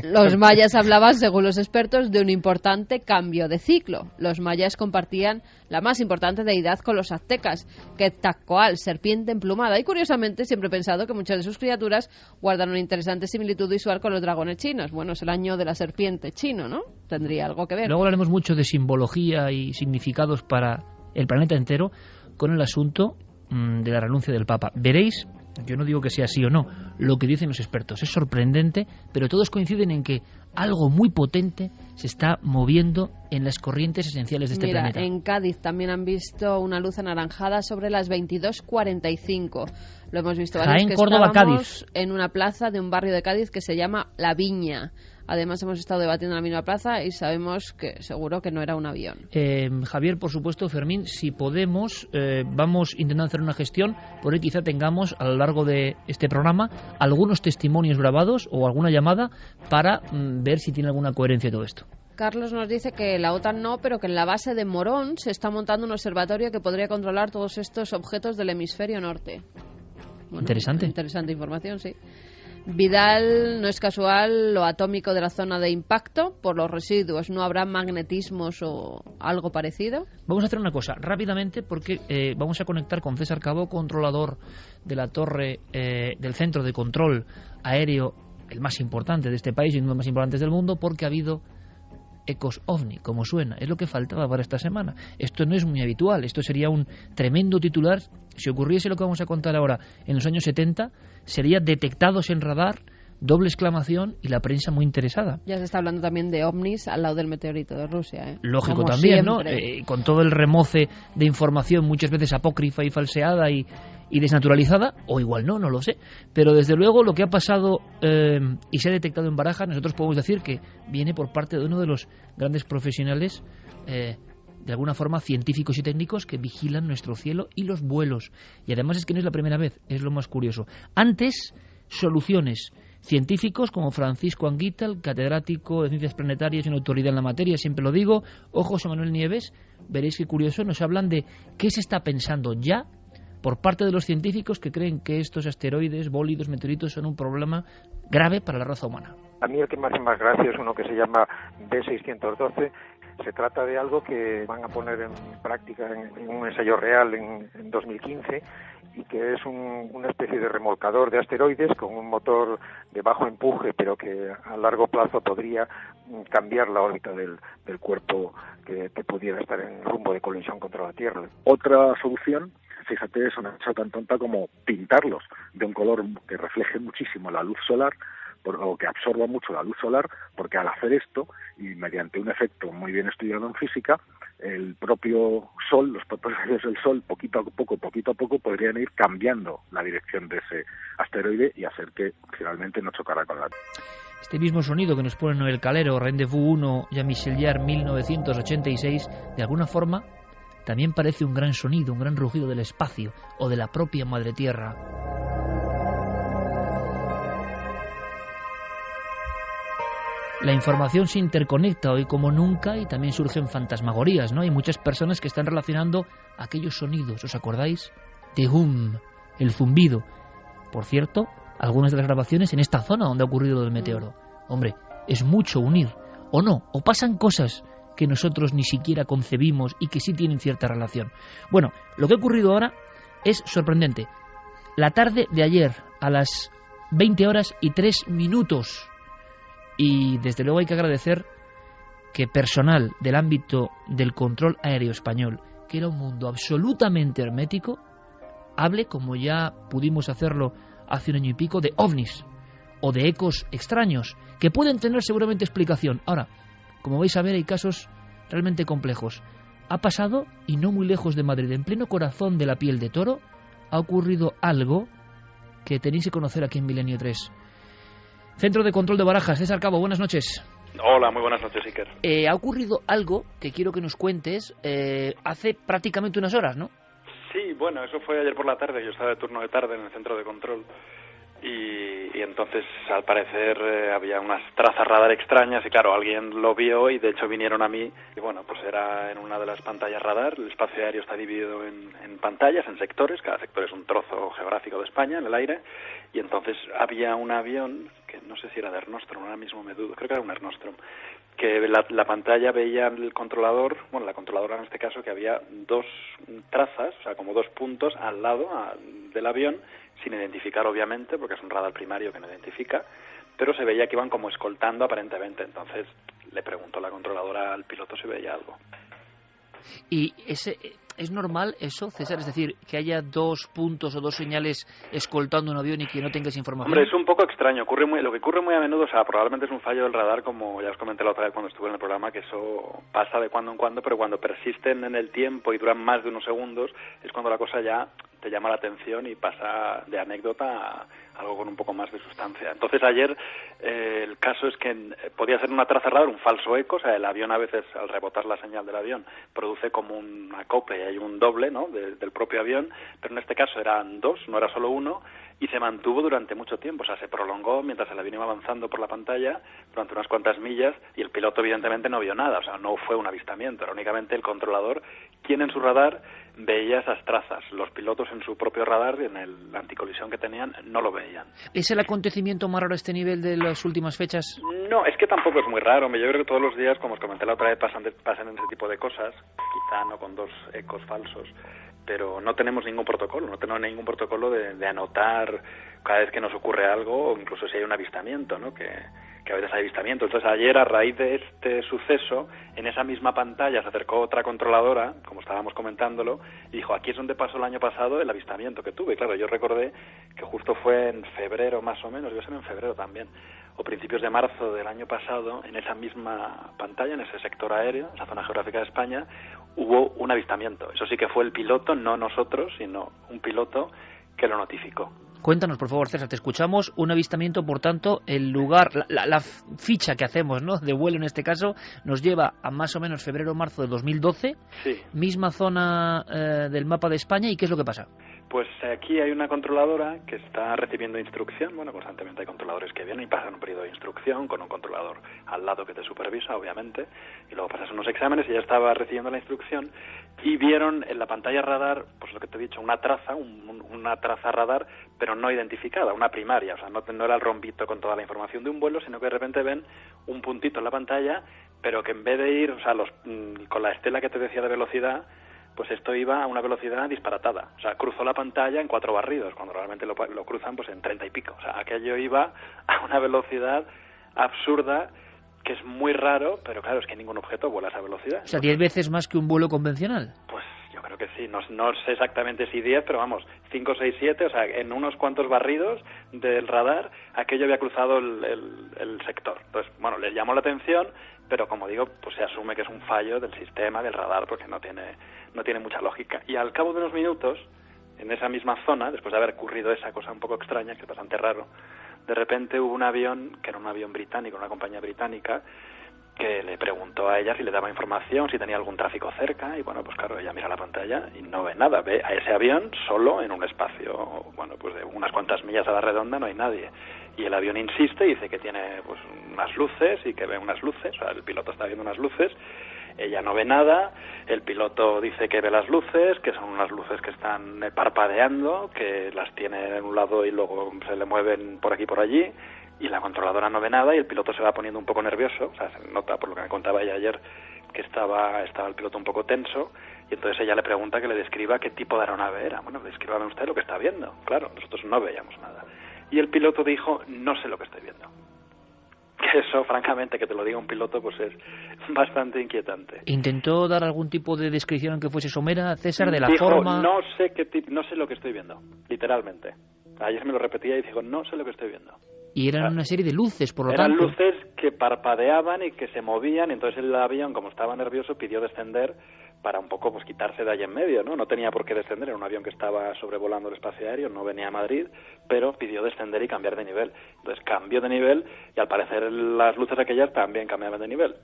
[SPEAKER 6] que...
[SPEAKER 4] Los mayas hablaban, según los expertos, de un importante cambio de ciclo. Los mayas compartían la más importante deidad con los aztecas, Quetzalcóatl, serpiente emplumada. Y curiosamente siempre he pensado que muchas de sus criaturas guardan una interesante similitud visual con los dragones chinos. Bueno, es el año de la serpiente chino, ¿no? Tendría algo que ver.
[SPEAKER 1] Luego hablaremos mucho de simbología y significados para el planeta entero con el asunto de la renuncia del Papa. Veréis, yo no digo que sea así o no, lo que dicen los expertos es sorprendente, pero todos coinciden en que algo muy potente se está moviendo en las corrientes esenciales de este planeta.
[SPEAKER 4] En Cádiz también han visto una luz anaranjada sobre las 22:45. Lo hemos visto varios que
[SPEAKER 1] Córdoba,
[SPEAKER 4] estábamos
[SPEAKER 1] Cádiz,
[SPEAKER 4] en una plaza de un barrio de Cádiz que se llama La Viña. Además hemos estado debatiendo en la misma plaza y sabemos que seguro que no era un avión.
[SPEAKER 1] Javier, por supuesto, Fermín, si podemos, vamos intentando hacer una gestión, por ahí quizá tengamos a lo largo de este programa algunos testimonios grabados o alguna llamada para ver si tiene alguna coherencia todo esto.
[SPEAKER 4] Carlos nos dice que la OTAN no, pero que en la base de Morón se está montando un observatorio que podría controlar todos estos objetos del hemisferio norte. Bueno,
[SPEAKER 1] interesante.
[SPEAKER 4] Interesante información, sí. Vidal, no es casual lo atómico de la zona de impacto por los residuos. ¿No habrá magnetismos o algo parecido?
[SPEAKER 1] Vamos a hacer una cosa rápidamente porque vamos a conectar con César Cabó, controlador de la torre del centro de control aéreo, el más importante de este país y uno de los más importantes del mundo, porque ha habido ecos ovni, como suena. Es lo que faltaba para esta semana. Esto no es muy habitual. Esto sería un tremendo titular. Si ocurriese lo que vamos a contar ahora en los años 70, sería detectados en radar, doble exclamación y la prensa muy interesada.
[SPEAKER 4] Ya se está hablando también de ovnis al lado del meteorito de Rusia, ¿eh?
[SPEAKER 1] Lógico
[SPEAKER 4] como
[SPEAKER 1] también,
[SPEAKER 4] siempre,
[SPEAKER 1] ¿no? Con todo el remoce de información, muchas veces apócrifa y falseada y y desnaturalizada, o igual no lo sé, pero desde luego lo que ha pasado y se ha detectado en Barajas, nosotros podemos decir que viene por parte de uno de los grandes profesionales, de alguna forma científicos y técnicos, que vigilan nuestro cielo y los vuelos. Y además es que no es la primera vez, es lo más curioso. Antes, soluciones. Científicos como Francisco Anguita, catedrático de Ciencias Planetarias y una autoridad en la materia, siempre lo digo, o José Manuel Nieves, veréis qué curioso, nos hablan de qué se está pensando ya por parte de los científicos que creen que estos asteroides, bólidos, meteoritos son un problema grave para la raza humana.
[SPEAKER 10] A mí el que me hace más gracia es uno que se llama B612. Se trata de algo que van a poner en práctica en un ensayo real en 2015 y que es una especie de remolcador de asteroides con un motor de bajo empuje, pero que a largo plazo podría cambiar la órbita del cuerpo que pudiera estar en rumbo de colisión contra la Tierra.
[SPEAKER 9] Otra solución, fíjate, es una cosa tan tonta como pintarlos de un color que refleje muchísimo la luz solar, o que absorba mucho la luz solar, porque al hacer esto, y mediante un efecto muy bien estudiado en física, el propio Sol, los propios rayos del Sol, poquito a poco, podrían ir cambiando la dirección de ese asteroide y hacer que finalmente no chocara con la Tierra.
[SPEAKER 1] Este mismo sonido que nos pone Noel Calero, Rendezvous 1, Jean-Michel Jarre, 1986, de alguna forma también parece un gran sonido, un gran rugido del espacio o de la propia Madre Tierra. La información se interconecta hoy como nunca y también surgen fantasmagorías, ¿no? Hay muchas personas que están relacionando aquellos sonidos, ¿os acordáis? De hum, el zumbido. Por cierto, algunas de las grabaciones en esta zona donde ha ocurrido el meteoro. Hombre, es mucho unir, o no, o pasan cosas que nosotros ni siquiera concebimos y que sí tienen cierta relación. Bueno, lo que ha ocurrido ahora es sorprendente. La tarde de ayer, a las 20:03, y desde luego hay que agradecer que personal del ámbito del control aéreo español, que era un mundo absolutamente hermético, hable, como ya pudimos hacerlo hace un año y pico, de ovnis o de ecos extraños, que pueden tener seguramente explicación. Ahora, como vais a ver, hay casos realmente complejos. Ha pasado, y no muy lejos de Madrid, en pleno corazón de la piel de toro, ha ocurrido algo que tenéis que conocer aquí en Milenio 3. Centro de Control de Barajas, César Cabo, buenas noches.
[SPEAKER 11] Hola, muy buenas noches, Iker.
[SPEAKER 1] Ha ocurrido algo que quiero que nos cuentes hace prácticamente unas horas, ¿no?
[SPEAKER 11] Sí, bueno, eso fue ayer por la tarde, yo estaba de turno de tarde en el centro de control y entonces al parecer había unas trazas radar extrañas y claro, alguien lo vio y de hecho vinieron a mí y bueno, pues era en una de las pantallas radar. El espacio aéreo está dividido en pantallas, en sectores, cada sector es un trozo geográfico de España en el aire y entonces había un avión que no sé si era de Air Nostrum, ahora mismo me dudo, creo que era un Air Nostrum, que la pantalla veía el controlador, bueno, la controladora en este caso, que había dos trazas, o sea, como dos puntos al lado del avión, sin identificar obviamente, porque es un radar primario que no identifica, pero se veía que iban como escoltando aparentemente. Entonces le preguntó la controladora al piloto si veía algo.
[SPEAKER 1] ¿Y es normal eso, César? Es decir, que haya dos puntos o dos señales escoltando un avión y que no tengas información.
[SPEAKER 11] Hombre, es un poco extraño. Lo que ocurre muy a menudo, o sea, probablemente es un fallo del radar, como ya os comenté la otra vez cuando estuve en el programa, que eso pasa de cuando en cuando, pero cuando persisten en el tiempo y duran más de unos segundos, es cuando la cosa ya te llama la atención y pasa de anécdota a algo con un poco más de sustancia. Entonces ayer el caso es que podía ser una traza radar, un falso eco, o sea, el avión a veces al rebotar la señal del avión produce como un acople y hay un doble, ¿no?, del propio avión, pero en este caso eran dos, no era solo uno, y se mantuvo durante mucho tiempo, o sea, se prolongó mientras el avión iba avanzando por la pantalla durante unas cuantas millas y el piloto evidentemente no vio nada, o sea, no fue un avistamiento, era únicamente el controlador quien en su radar veía esas trazas. Los pilotos en su propio radar, en el anticolisión que tenían, no lo veían.
[SPEAKER 1] ¿Es el acontecimiento más raro a este nivel de las últimas fechas?
[SPEAKER 11] No, es que tampoco es muy raro. Yo creo que todos los días, como os comenté la otra vez, pasan ese tipo de cosas, quizá no con dos ecos falsos, pero no tenemos ningún protocolo, de anotar cada vez que nos ocurre algo, o incluso si hay un avistamiento, ¿no?, que a veces hay avistamiento. Entonces ayer, a raíz de este suceso, en esa misma pantalla se acercó otra controladora, como estábamos comentándolo, y dijo, aquí es donde pasó el año pasado el avistamiento que tuve. Y claro, yo recordé que justo fue en febrero más o menos, debe ser en febrero también, o principios de marzo del año pasado, en esa misma pantalla, en ese sector aéreo, en esa zona geográfica de España, hubo un avistamiento. Eso sí que fue el piloto, no nosotros, sino un piloto que lo notificó.
[SPEAKER 1] Cuéntanos, por favor, César, te escuchamos. Un avistamiento, por tanto, el lugar, la ficha que hacemos, ¿no?, de vuelo en este caso, nos lleva a más o menos febrero o marzo de 2012,
[SPEAKER 11] sí.
[SPEAKER 1] Misma zona del mapa de España, ¿y qué es lo que pasa?
[SPEAKER 11] Pues aquí hay una controladora que está recibiendo instrucción. Bueno, constantemente hay controladores que vienen y pasan un periodo de instrucción con un controlador al lado que te supervisa, obviamente, y luego pasas unos exámenes y ya estaba recibiendo la instrucción y vieron en la pantalla radar, pues lo que te he dicho, una traza, una traza radar, pero no identificada, una primaria, o sea, no era el rombito con toda la información de un vuelo, sino que de repente ven un puntito en la pantalla, pero que en vez de ir, o sea, con la estela que te decía de velocidad, pues esto iba a una velocidad disparatada. O sea, cruzó la pantalla en 4 barridos, cuando realmente lo cruzan pues en 30 y pico. O sea, aquello iba a una velocidad absurda, que es muy raro, pero claro, es que ningún objeto vuela a esa velocidad.
[SPEAKER 1] O sea, 10 veces más que un vuelo convencional.
[SPEAKER 11] Pues yo creo que sí, no sé exactamente si 10, pero vamos, 5, 6, 7, o sea, en unos cuantos barridos del radar, aquello había cruzado el sector. Entonces, bueno, les llamó la atención, pero como digo, pues se asume que es un fallo del sistema, del radar, porque no tiene mucha lógica. Y al cabo de unos minutos, en esa misma zona, después de haber ocurrido esa cosa un poco extraña, que es bastante raro, de repente hubo un avión, que era un avión británico, una compañía británica, que le preguntó a ella si le daba información, si tenía algún tráfico cerca, y bueno, pues claro, ella mira la pantalla y no ve nada, ve a ese avión solo en un espacio, bueno, pues de unas cuantas millas a la redonda no hay nadie. Y el avión insiste y dice que tiene pues unas luces y que ve unas luces, o sea, el piloto está viendo unas luces, ella no ve nada, el piloto dice que ve las luces, que son unas luces que están parpadeando, que las tiene en un lado y luego se le mueven por aquí y por allí, y la controladora no ve nada y el piloto se va poniendo un poco nervioso, o sea, se nota por lo que me contaba ella ayer que estaba el piloto un poco tenso, y entonces ella le pregunta que le describa qué tipo de aeronave era. Bueno, descríbame usted lo que está viendo. Claro, nosotros no veíamos nada. Y el piloto dijo, no sé lo que estoy viendo. Que eso, francamente, que te lo diga un piloto, pues es bastante inquietante.
[SPEAKER 1] ¿Intentó dar algún tipo de descripción que fuese somera, César, de la
[SPEAKER 11] dijo,
[SPEAKER 1] forma?
[SPEAKER 11] No sé lo que estoy viendo, literalmente. Ayer me lo repetía y dijo, no sé lo que estoy viendo.
[SPEAKER 1] Y eran una serie de luces, por lo
[SPEAKER 11] eran
[SPEAKER 1] tanto.
[SPEAKER 11] Eran luces que parpadeaban y que se movían, y entonces el avión, como estaba nervioso, pidió descender para un poco pues quitarse de ahí en medio, ¿no? No tenía por qué descender, era un avión que estaba sobrevolando el espacio aéreo, no venía a Madrid, pero pidió descender y cambiar de nivel. Entonces cambió de nivel y al parecer las luces aquellas también cambiaban de nivel.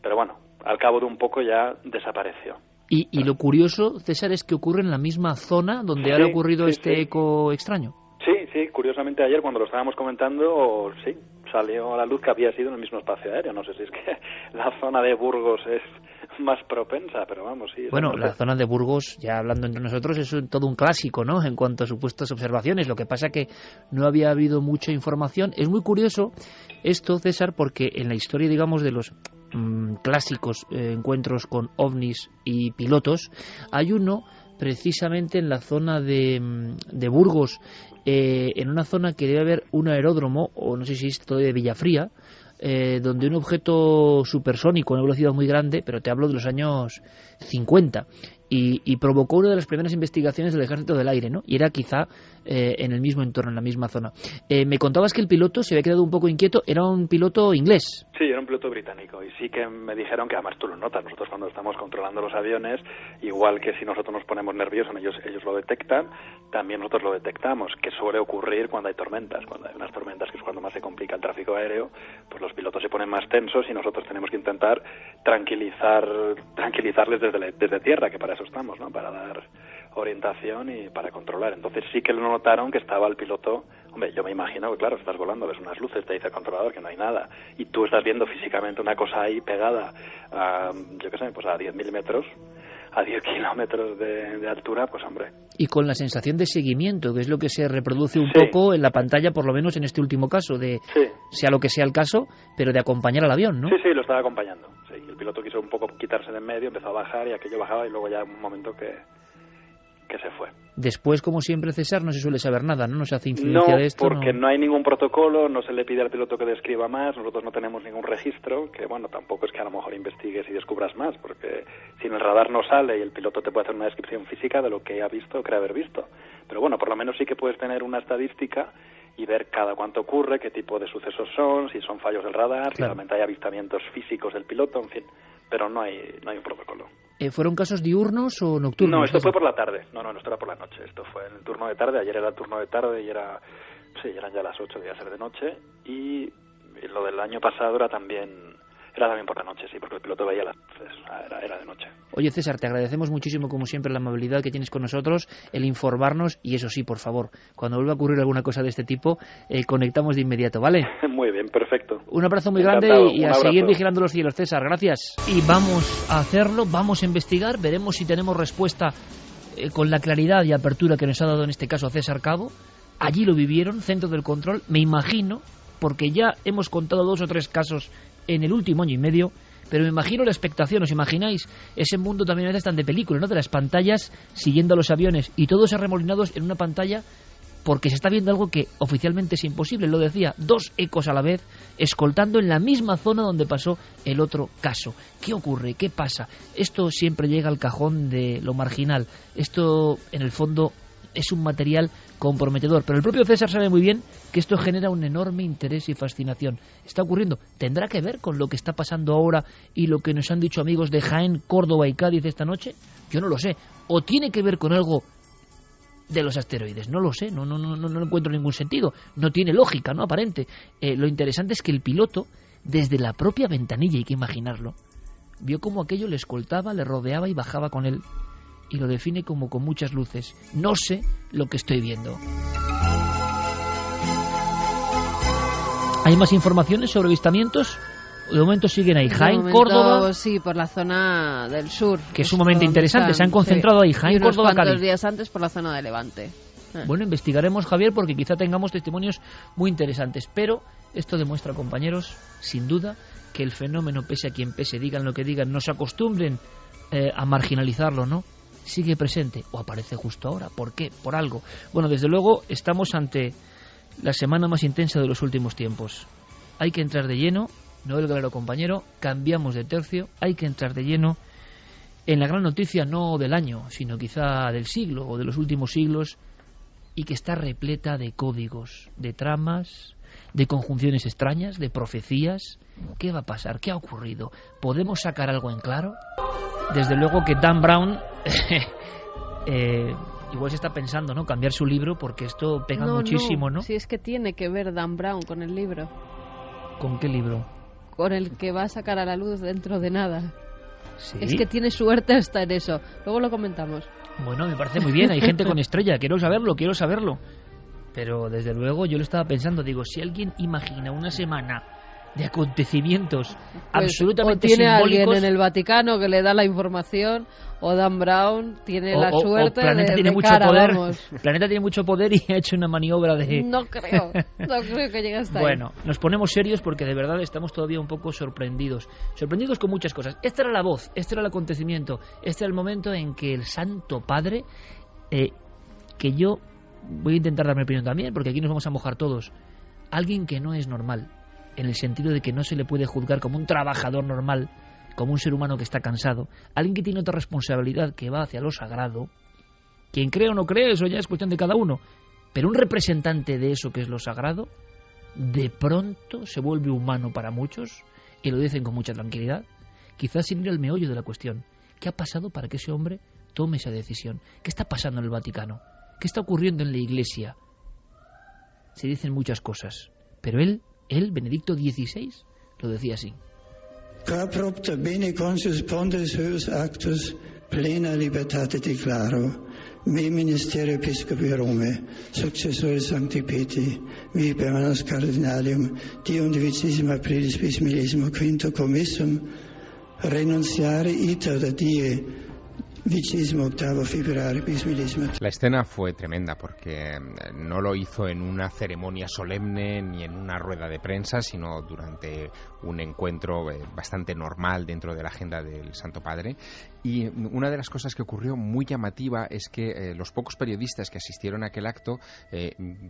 [SPEAKER 11] Pero bueno, al cabo de un poco ya desapareció.
[SPEAKER 1] Y lo curioso, César, es que ocurre en la misma zona donde ha ocurrido este eco extraño.
[SPEAKER 11] Sí, curiosamente ayer cuando lo estábamos comentando, sí, salió a la luz que había sido en el mismo espacio aéreo. No sé si es que la zona de Burgos es más propensa, pero vamos, sí.
[SPEAKER 1] Bueno, la zona de Burgos, ya hablando entre nosotros, es todo un clásico, ¿no?, en cuanto a supuestas observaciones. Lo que pasa que no había habido mucha información. Es muy curioso esto, César, porque en la historia, digamos, de los clásicos encuentros con ovnis y pilotos, hay uno precisamente en la zona de Burgos, en una zona que debe haber un aeródromo, o no sé si es todavía de Villafría, donde un objeto supersónico a una velocidad muy grande, pero te hablo de los años 50, y provocó una de las primeras investigaciones del Ejército del Aire, ¿no? Y era quizá en el mismo entorno, en la misma zona. Me contabas que el piloto se había quedado un poco inquieto, era un piloto inglés.
[SPEAKER 11] Sí, era un piloto británico, y sí que me dijeron que además tú lo notas, nosotros cuando estamos controlando los aviones, igual que si nosotros nos ponemos nerviosos, ellos lo detectan, también nosotros lo detectamos, que suele ocurrir cuando hay tormentas, cuando hay unas tormentas, que es cuando más se complica el tráfico aéreo, pues los pilotos se ponen más tensos y nosotros tenemos que intentar tranquilizarles desde tierra, que para eso estamos, ¿no?, para dar orientación y para controlar. Entonces sí que lo notaron que estaba el piloto. Hombre, yo me imagino que claro, estás volando, ves unas luces, te dice el controlador que no hay nada, y tú estás viendo físicamente una cosa ahí pegada a, yo qué sé, pues a 10.000 metros, a 10 kilómetros de altura, pues hombre.
[SPEAKER 1] Y con la sensación de seguimiento, que es lo que se reproduce un poco en la pantalla, por lo menos en este último caso, de sea lo que sea el caso, pero de acompañar al avión, ¿no?
[SPEAKER 11] Sí, lo estaba acompañando. Sí, el piloto quiso un poco quitarse de en medio, empezó a bajar y aquello bajaba y luego ya un momento que se fue.
[SPEAKER 1] Después, como siempre, César, no se suele saber nada, ¿no? No se hace incidencia de esto.
[SPEAKER 11] Porque no hay ningún protocolo, no se le pide al piloto que describa más, nosotros no tenemos ningún registro, que bueno, tampoco es que a lo mejor investigues y descubras más, porque si en el radar no sale y el piloto te puede hacer una descripción física de lo que ha visto o cree haber visto. Pero bueno, por lo menos sí que puedes tener una estadística y ver cada cuánto ocurre, qué tipo de sucesos son, si son fallos del radar, si realmente hay avistamientos físicos del piloto, en fin. pero no hay un protocolo.
[SPEAKER 1] ¿Fueron casos diurnos o nocturnos?
[SPEAKER 11] No, esto fue por la tarde. No, esto era por la noche. Esto fue en el turno de tarde. Ayer era el turno de tarde y eran ya las 8, debía ser de noche. Y lo del año pasado era también por la noche, sí, porque el piloto veía las luces. Era de noche.
[SPEAKER 1] Oye, César, te agradecemos muchísimo, como siempre, la amabilidad que tienes con nosotros, el informarnos, y eso sí, por favor, cuando vuelva a ocurrir alguna cosa de este tipo, conectamos de inmediato, ¿vale?
[SPEAKER 11] Muy bien, perfecto.
[SPEAKER 1] Un abrazo muy grande y a seguir vigilando los cielos, César, gracias. Y vamos a hacerlo, vamos a investigar, veremos si tenemos respuesta con la claridad y apertura que nos ha dado en este caso César Cabo. Allí lo vivieron, centro del control, me imagino, porque ya hemos contado 2 o 3 casos en el último año y medio, pero me imagino la expectación, ¿os imagináis? Ese mundo también a veces tan de película, ¿no? De las pantallas siguiendo a los aviones y todos arremolinados en una pantalla porque se está viendo algo que oficialmente es imposible, lo decía, 2 ecos a la vez, escoltando en la misma zona donde pasó el otro caso. ¿Qué ocurre? ¿Qué pasa? Esto siempre llega al cajón de lo marginal. Esto, en el fondo, es un material comprometedor, pero el propio César sabe muy bien que esto genera un enorme interés y fascinación. Está ocurriendo, ¿tendrá que ver con lo que está pasando ahora y lo que nos han dicho amigos de Jaén, Córdoba y Cádiz esta noche? Yo no lo sé. ¿O tiene que ver con algo de los asteroides? No lo sé, no encuentro ningún sentido, no tiene lógica, no aparente. Lo interesante es que el piloto, desde la propia ventanilla, hay que imaginarlo, vio cómo aquello le escoltaba, le rodeaba y bajaba con él. Y lo define como con muchas luces. No sé lo que estoy viendo. ¿Hay más informaciones sobre avistamientos? De momento siguen ahí. Jaén, Córdoba.
[SPEAKER 4] Sí, por la zona del sur.
[SPEAKER 1] Que es sumamente interesante. Se han concentrado ahí. Jaén, Córdoba, Cádiz. Y
[SPEAKER 4] unos días antes por la zona de Levante.
[SPEAKER 1] Bueno, investigaremos, Javier, porque quizá tengamos testimonios muy interesantes. Pero esto demuestra, compañeros, sin duda, que el fenómeno, pese a quien pese, digan lo que digan, no se acostumbren a marginalizarlo, ¿no? Sigue presente o aparece justo ahora. ¿Por qué? Por algo. Bueno, desde luego estamos ante la semana más intensa de los últimos tiempos. Hay que entrar de lleno, Noel Galero, compañero, cambiamos de tercio, hay que entrar de lleno en la gran noticia no del año, sino quizá del siglo o de los últimos siglos, y que está repleta de códigos, de tramas, de conjunciones extrañas, de profecías. ¿Qué va a pasar? ¿Qué ha ocurrido? ¿Podemos sacar algo en claro? Desde luego que Dan Brown igual se está pensando, ¿no?, cambiar su libro, porque esto pega muchísimo, ¿no?
[SPEAKER 4] Si es que tiene que ver Dan Brown con el libro.
[SPEAKER 1] ¿Con qué libro?
[SPEAKER 4] Con el que va a sacar a la luz dentro de nada.
[SPEAKER 1] ¿Sí?
[SPEAKER 4] Es que tiene suerte hasta en eso. Luego lo comentamos.
[SPEAKER 1] Bueno, me parece muy bien. Hay gente con estrella. Quiero saberlo. Pero desde luego yo lo estaba pensando. Digo, si alguien imagina una semana de acontecimientos absolutamente
[SPEAKER 4] simbólicos,
[SPEAKER 1] simbólicos,
[SPEAKER 4] o tiene alguien en el Vaticano que le da la información, o Dan Brown tiene la suerte de
[SPEAKER 1] mucho
[SPEAKER 4] cara,
[SPEAKER 1] poder.
[SPEAKER 4] vamos.
[SPEAKER 1] Planeta tiene mucho poder y ha hecho una maniobra de...
[SPEAKER 4] No creo que llegue hasta ahí.
[SPEAKER 1] Bueno, nos ponemos serios porque de verdad estamos todavía un poco sorprendidos con muchas cosas. Esta era la voz, este era el acontecimiento, este era el momento en que el Santo Padre, que yo voy a intentar dar mi opinión también, porque aquí nos vamos a mojar todos, alguien que no es normal, en el sentido de que no se le puede juzgar como un trabajador normal, como un ser humano que está cansado, alguien que tiene otra responsabilidad que va hacia lo sagrado. Quien cree o no cree, eso ya es cuestión de cada uno, pero un representante de eso que es lo sagrado, de pronto se vuelve humano para muchos, y lo dicen con mucha tranquilidad, quizás sin ir al meollo de la cuestión. ¿Qué ha pasado para que ese hombre tome esa decisión? ¿Qué está pasando en el Vaticano? ¿Qué está ocurriendo en la Iglesia? Se dicen muchas cosas, pero él, Benedicto XVI, lo decía así.
[SPEAKER 12] Propter bene consus pontes huius actus plena libertate declaro, me ministerio episcopi Romae, successore Sancti Petri, mi permanens cardinalium, dium divicissima aprilis bis millesimo quinto commissum, renunciare iter da die,
[SPEAKER 6] La escena fue tremenda porque no lo hizo en una ceremonia solemne ni en una rueda de prensa, sino durante un encuentro bastante normal dentro de la agenda del Santo Padre. Y una de las cosas que ocurrió muy llamativa es que los pocos periodistas que asistieron a aquel acto,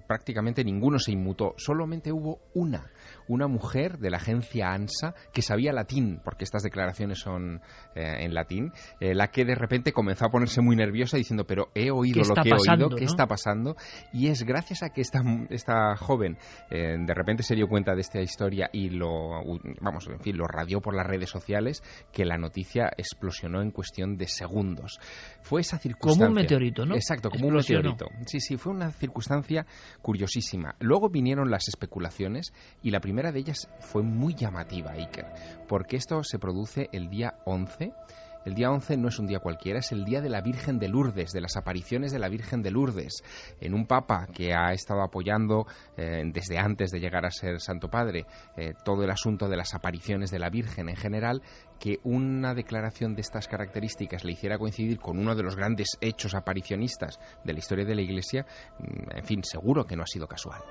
[SPEAKER 6] prácticamente ninguno se inmutó. Solamente hubo una mujer de la agencia ANSA que sabía latín, porque estas declaraciones son en latín, la que de repente gente comenzó a ponerse muy nerviosa diciendo, pero he oído lo que he oído, ¿qué está pasando? Y es gracias a que esta joven de repente se dio cuenta de esta historia y lo radió por las redes sociales, que la noticia explosionó en cuestión de segundos. Fue esa circunstancia...
[SPEAKER 1] Como un meteorito, ¿no?
[SPEAKER 6] Exacto, como un meteorito. Sí, fue una circunstancia curiosísima. Luego vinieron las especulaciones y la primera de ellas fue muy llamativa, Iker, porque esto se produce el día 11. El día 11 no es un día cualquiera, es el día de la Virgen de Lourdes, de las apariciones de la Virgen de Lourdes, en un papa que ha estado apoyando desde antes de llegar a ser Santo Padre todo el asunto de las apariciones de la Virgen en general, que una declaración de estas características le hiciera coincidir con uno de los grandes hechos aparicionistas de la historia de la Iglesia, en fin, seguro que no ha sido casual.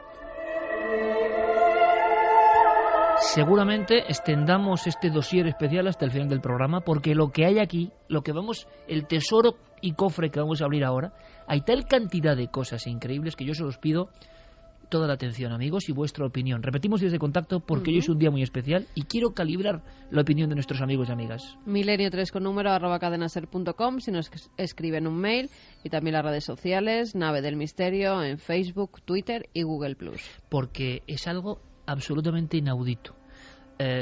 [SPEAKER 1] Seguramente extendamos este dossier especial hasta el final del programa, porque lo que hay aquí, el tesoro y cofre que vamos a abrir ahora, hay tal cantidad de cosas increíbles que yo se los pido toda la atención, amigos, y vuestra opinión. Repetimos desde contacto porque hoy es un día muy especial y quiero calibrar la opinión de nuestros amigos y amigas.
[SPEAKER 4] Milenio3 con número @cadenaser.com si nos escriben un mail, y también las redes sociales, Nave del Misterio, en Facebook, Twitter y Google+.
[SPEAKER 1] Porque es algo absolutamente inaudito.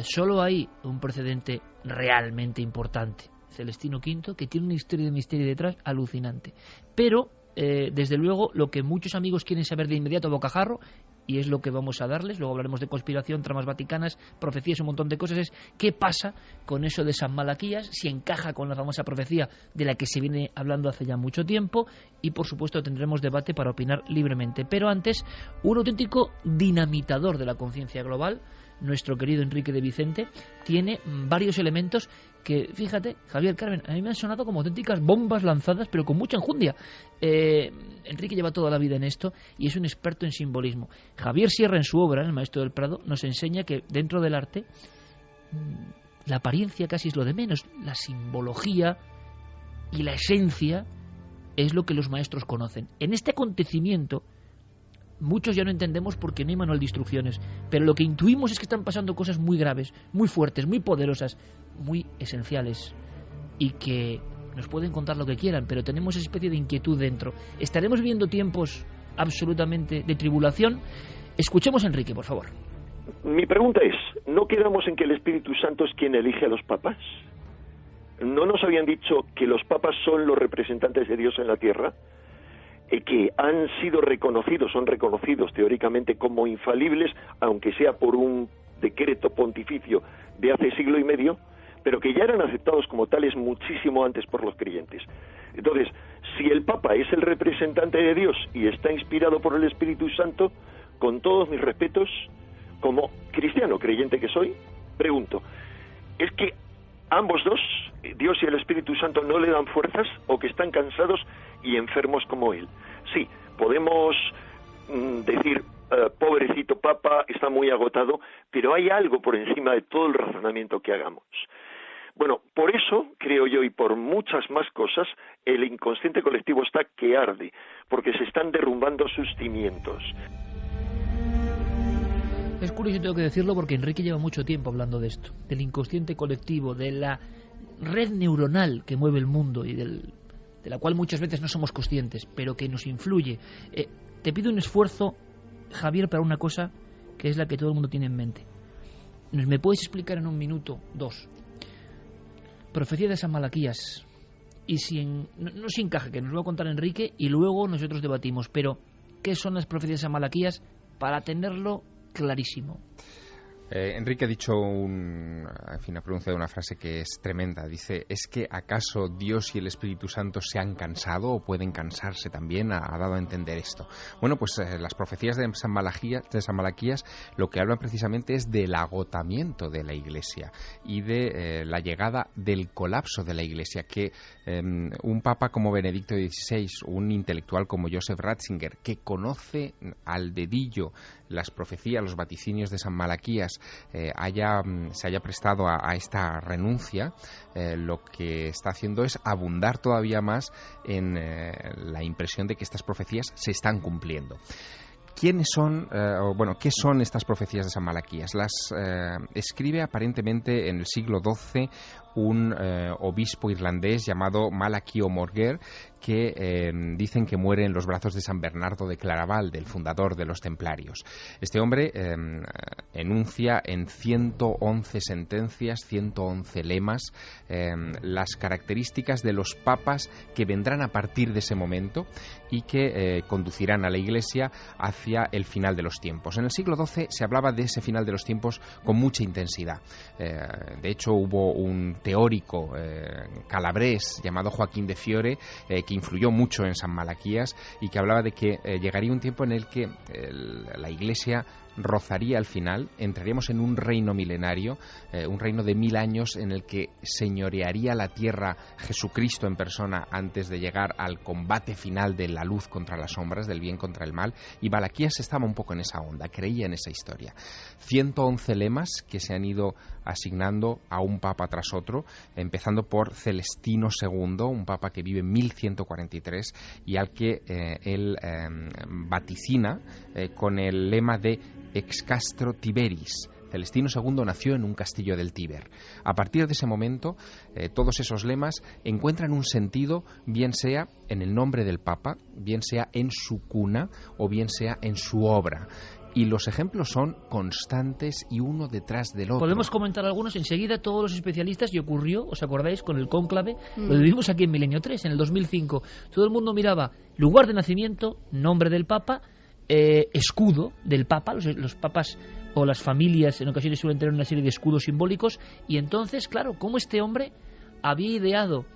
[SPEAKER 1] Solo hay un precedente realmente importante, Celestino V, que tiene una historia de misterio detrás alucinante. Pero, desde luego, lo que muchos amigos quieren saber de inmediato a bocajarro, y es lo que vamos a darles, luego hablaremos de conspiración, tramas vaticanas, profecías, un montón de cosas, es qué pasa con eso de San Malaquías, si encaja con la famosa profecía de la que se viene hablando hace ya mucho tiempo, y por supuesto tendremos debate para opinar libremente. Pero antes, un auténtico dinamitador de la conciencia global, nuestro querido Enrique de Vicente, tiene varios elementos que, fíjate, Javier, Carmen, a mí me han sonado como auténticas bombas lanzadas, pero con mucha enjundia. Enrique lleva toda la vida en esto y es un experto en simbolismo. Javier Sierra, en su obra, El Maestro del Prado, nos enseña que dentro del arte la apariencia casi es lo de menos. La simbología y la esencia es lo que los maestros conocen. En este acontecimiento muchos ya no entendemos porque no hay manual de instrucciones, pero lo que intuimos es que están pasando cosas muy graves, muy fuertes, muy poderosas, muy esenciales, y que nos pueden contar lo que quieran, pero tenemos esa especie de inquietud dentro. ¿Estaremos viviendo tiempos absolutamente de tribulación? Escuchemos a Enrique, por favor.
[SPEAKER 13] Mi pregunta es, ¿no quedamos en que el Espíritu Santo es quien elige a los papas? ¿No nos habían dicho que los papas son los representantes de Dios en la tierra? Que han sido son reconocidos teóricamente como infalibles, aunque sea por un decreto pontificio de hace siglo y medio, pero que ya eran aceptados como tales muchísimo antes por los creyentes. Entonces, si el Papa es el representante de Dios y está inspirado por el Espíritu Santo, con todos mis respetos, como cristiano creyente que soy, pregunto, ¿es que ambos dos, Dios y el Espíritu Santo, no le dan fuerzas o que están cansados y enfermos como él? Sí, podemos decir, pobrecito Papa, está muy agotado, pero hay algo por encima de todo el razonamiento que hagamos. Bueno, por eso, creo yo, y por muchas más cosas, el inconsciente colectivo está que arde, porque se están derrumbando sus cimientos.
[SPEAKER 1] Es curioso, tengo que decirlo, porque Enrique lleva mucho tiempo hablando de esto, del inconsciente colectivo, de la red neuronal que mueve el mundo y de la cual muchas veces no somos conscientes, pero que nos influye. Te pido un esfuerzo, Javier, para una cosa que es la que todo el mundo tiene en mente. ¿Me puedes explicar en un minuto, dos? Profecía de San Malaquías. Y si no se encaja, que nos lo va a contar Enrique y luego nosotros debatimos. Pero, ¿qué son las profecías de San Malaquías para tenerlo clarísimo?
[SPEAKER 6] Enrique ha dicho ha pronunciado una frase que es tremenda. Dice, ¿es que acaso Dios y el Espíritu Santo se han cansado o pueden cansarse también? Ha dado a entender esto. Bueno, pues las profecías de San Malaquías lo que hablan precisamente es del agotamiento de la Iglesia y de la llegada del colapso de la Iglesia, que un papa como Benedicto XVI, un intelectual como Joseph Ratzinger, que conoce al dedillo las profecías, los vaticinios de San Malaquías, se haya prestado a esta renuncia, lo que está haciendo es abundar todavía más en la impresión de que estas profecías se están cumpliendo. ¿Quiénes son, qué son estas profecías de San Malaquías? Las escribe aparentemente en el siglo XII un obispo irlandés llamado Malachi O'Morger, que dicen que muere en los brazos de San Bernardo de Claraval, del fundador de los Templarios. Este hombre enuncia en 111 sentencias, 111 lemas, las características de los papas que vendrán a partir de ese momento y que conducirán a la Iglesia hacia el final de los tiempos. En el siglo XII se hablaba de ese final de los tiempos con mucha intensidad. De hecho, hubo un teórico calabrés llamado Joaquín de Fiore que influyó mucho en San Malaquías y que hablaba de que llegaría un tiempo en el que la Iglesia rozaría al final, entraríamos en un reino milenario, un reino de 1000 años en el que señorearía la tierra Jesucristo en persona antes de llegar al combate final de la luz contra las sombras, del bien contra el mal, y Malaquías estaba un poco en esa onda, creía en esa historia. 111 lemas que se han ido asignando a un papa tras otro, empezando por Celestino II, un papa que vive en 1143 y al que él vaticina con el lema de Ex castro Tiberis. Celestino II nació en un castillo del Tíber. A partir de ese momento, todos esos lemas encuentran un sentido, bien sea en el nombre del Papa, bien sea en su cuna o bien sea en su obra. Y los ejemplos son constantes y uno detrás del otro.
[SPEAKER 1] Podemos comentar algunos enseguida, todos los especialistas, y ocurrió, ¿os acordáis? Con el cónclave, lo vivimos aquí en Milenio 3, en el 2005. Todo el mundo miraba lugar de nacimiento, nombre del Papa, escudo del Papa, los papas o las familias en ocasiones suelen tener una serie de escudos simbólicos, y entonces, claro, cómo este hombre había ideado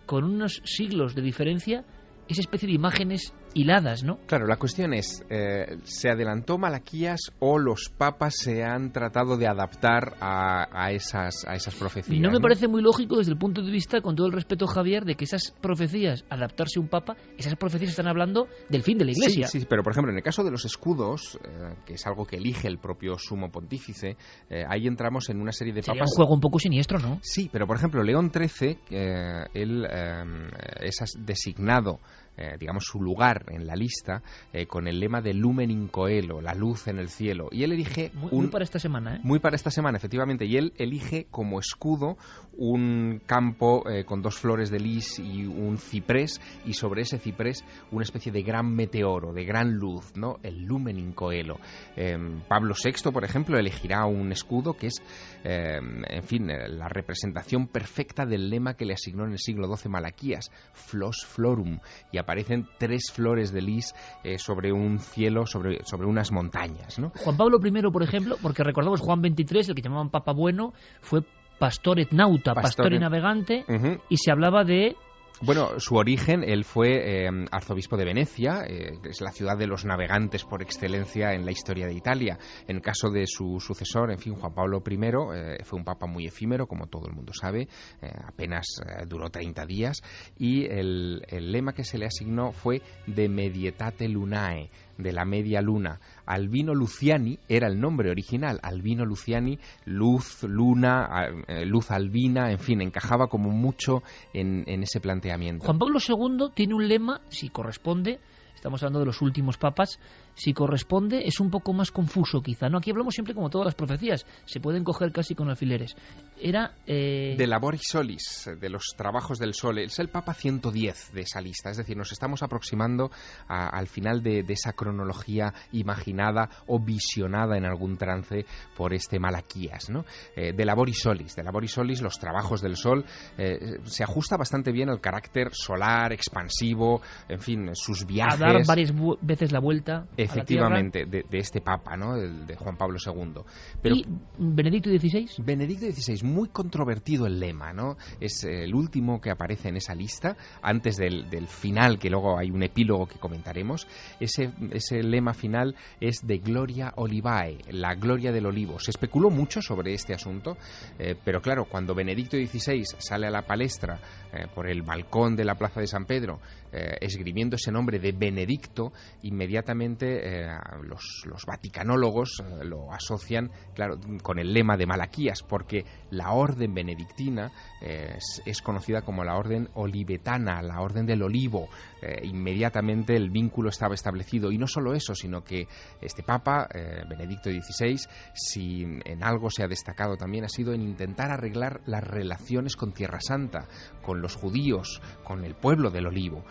[SPEAKER 1] con unos siglos de diferencia esa especie de imágenes hiladas, ¿no?
[SPEAKER 6] Claro, la cuestión es, ¿se adelantó Malaquías o los papas se han tratado de adaptar a esas profecías?
[SPEAKER 1] No me parece muy lógico desde el punto de vista, con todo el respeto, Javier, de que esas profecías, adaptarse a un papa, esas profecías están hablando del fin de la Iglesia.
[SPEAKER 6] Sí, pero por ejemplo, en el caso de los escudos, que es algo que elige el propio sumo pontífice, ahí entramos en una serie de
[SPEAKER 1] Sería
[SPEAKER 6] papas...
[SPEAKER 1] un juego un poco siniestro, ¿no?
[SPEAKER 6] Sí, pero por ejemplo, León XIII, él es designado, digamos, su lugar en la lista con el lema de Lumen in Coelo, la luz en el cielo, y él elige
[SPEAKER 1] muy para esta semana,
[SPEAKER 6] muy para esta semana, efectivamente, y él elige como escudo un campo con 2 flores de lis y un ciprés, y sobre ese ciprés una especie de gran meteoro, de gran luz, ¿no? El Lumen in Coelo. Pablo VI, por ejemplo, elegirá un escudo que es, en fin, la representación perfecta del lema que le asignó en el siglo XII Malaquías, Flos Florum, y aparecen 3 flores de lis sobre un cielo, sobre unas montañas, ¿no?
[SPEAKER 1] Juan Pablo I, por ejemplo, porque recordamos Juan XXIII, el que llamaban Papa Bueno, fue pastor et nauta, pastor y navegante, y se hablaba de...
[SPEAKER 6] Bueno, su origen, él fue arzobispo de Venecia, que es la ciudad de los navegantes por excelencia en la historia de Italia. En caso de su sucesor, en fin, Juan Pablo I, fue un papa muy efímero, como todo el mundo sabe, apenas duró 30 días, y el lema que se le asignó fue de Medietate Lunae, de la media luna. Albino Luciani era el nombre original. Albino Luciani, luz, luna, luz albina, en fin, encajaba como mucho en ese planteamiento.
[SPEAKER 1] Juan Pablo II tiene un lema, si corresponde, estamos hablando de los últimos papas, si corresponde, es un poco más confuso quizá, ¿no? Aquí hablamos siempre como todas las profecías, se pueden coger casi con alfileres. Era...
[SPEAKER 6] De Laboris Solis, de los trabajos del sol, es el Papa 110 de esa lista, es decir, nos estamos aproximando al final de esa cronología imaginada o visionada en algún trance por este Malaquías, ¿no? De Laboris Solis, los trabajos del sol, se ajusta bastante bien al carácter solar, expansivo, en fin, sus viajes...
[SPEAKER 1] A dar varias veces la vuelta...
[SPEAKER 6] Efectivamente, de este Papa, ¿no? De Juan Pablo II. Pero,
[SPEAKER 1] ¿y Benedicto XVI?
[SPEAKER 6] Benedicto XVI, muy controvertido el lema, ¿no? Es el último que aparece en esa lista, antes del final, que luego hay un epílogo que comentaremos. Ese lema final es de Gloria Olivae, la gloria del olivo. Se especuló mucho sobre este asunto, pero claro, cuando Benedicto XVI sale a la palestra por el balcón de la Plaza de San Pedro, esgrimiendo ese nombre de Benedicto Benedicto, inmediatamente los vaticanólogos lo asocian, claro, con el lema de Malaquías, porque la orden benedictina es conocida como la orden olivetana, la orden del olivo. Inmediatamente el vínculo estaba establecido, y no solo eso, sino que este Papa, Benedicto XVI, si en algo se ha destacado también, ha sido en intentar arreglar las relaciones con Tierra Santa, con los judíos, con el pueblo del olivo.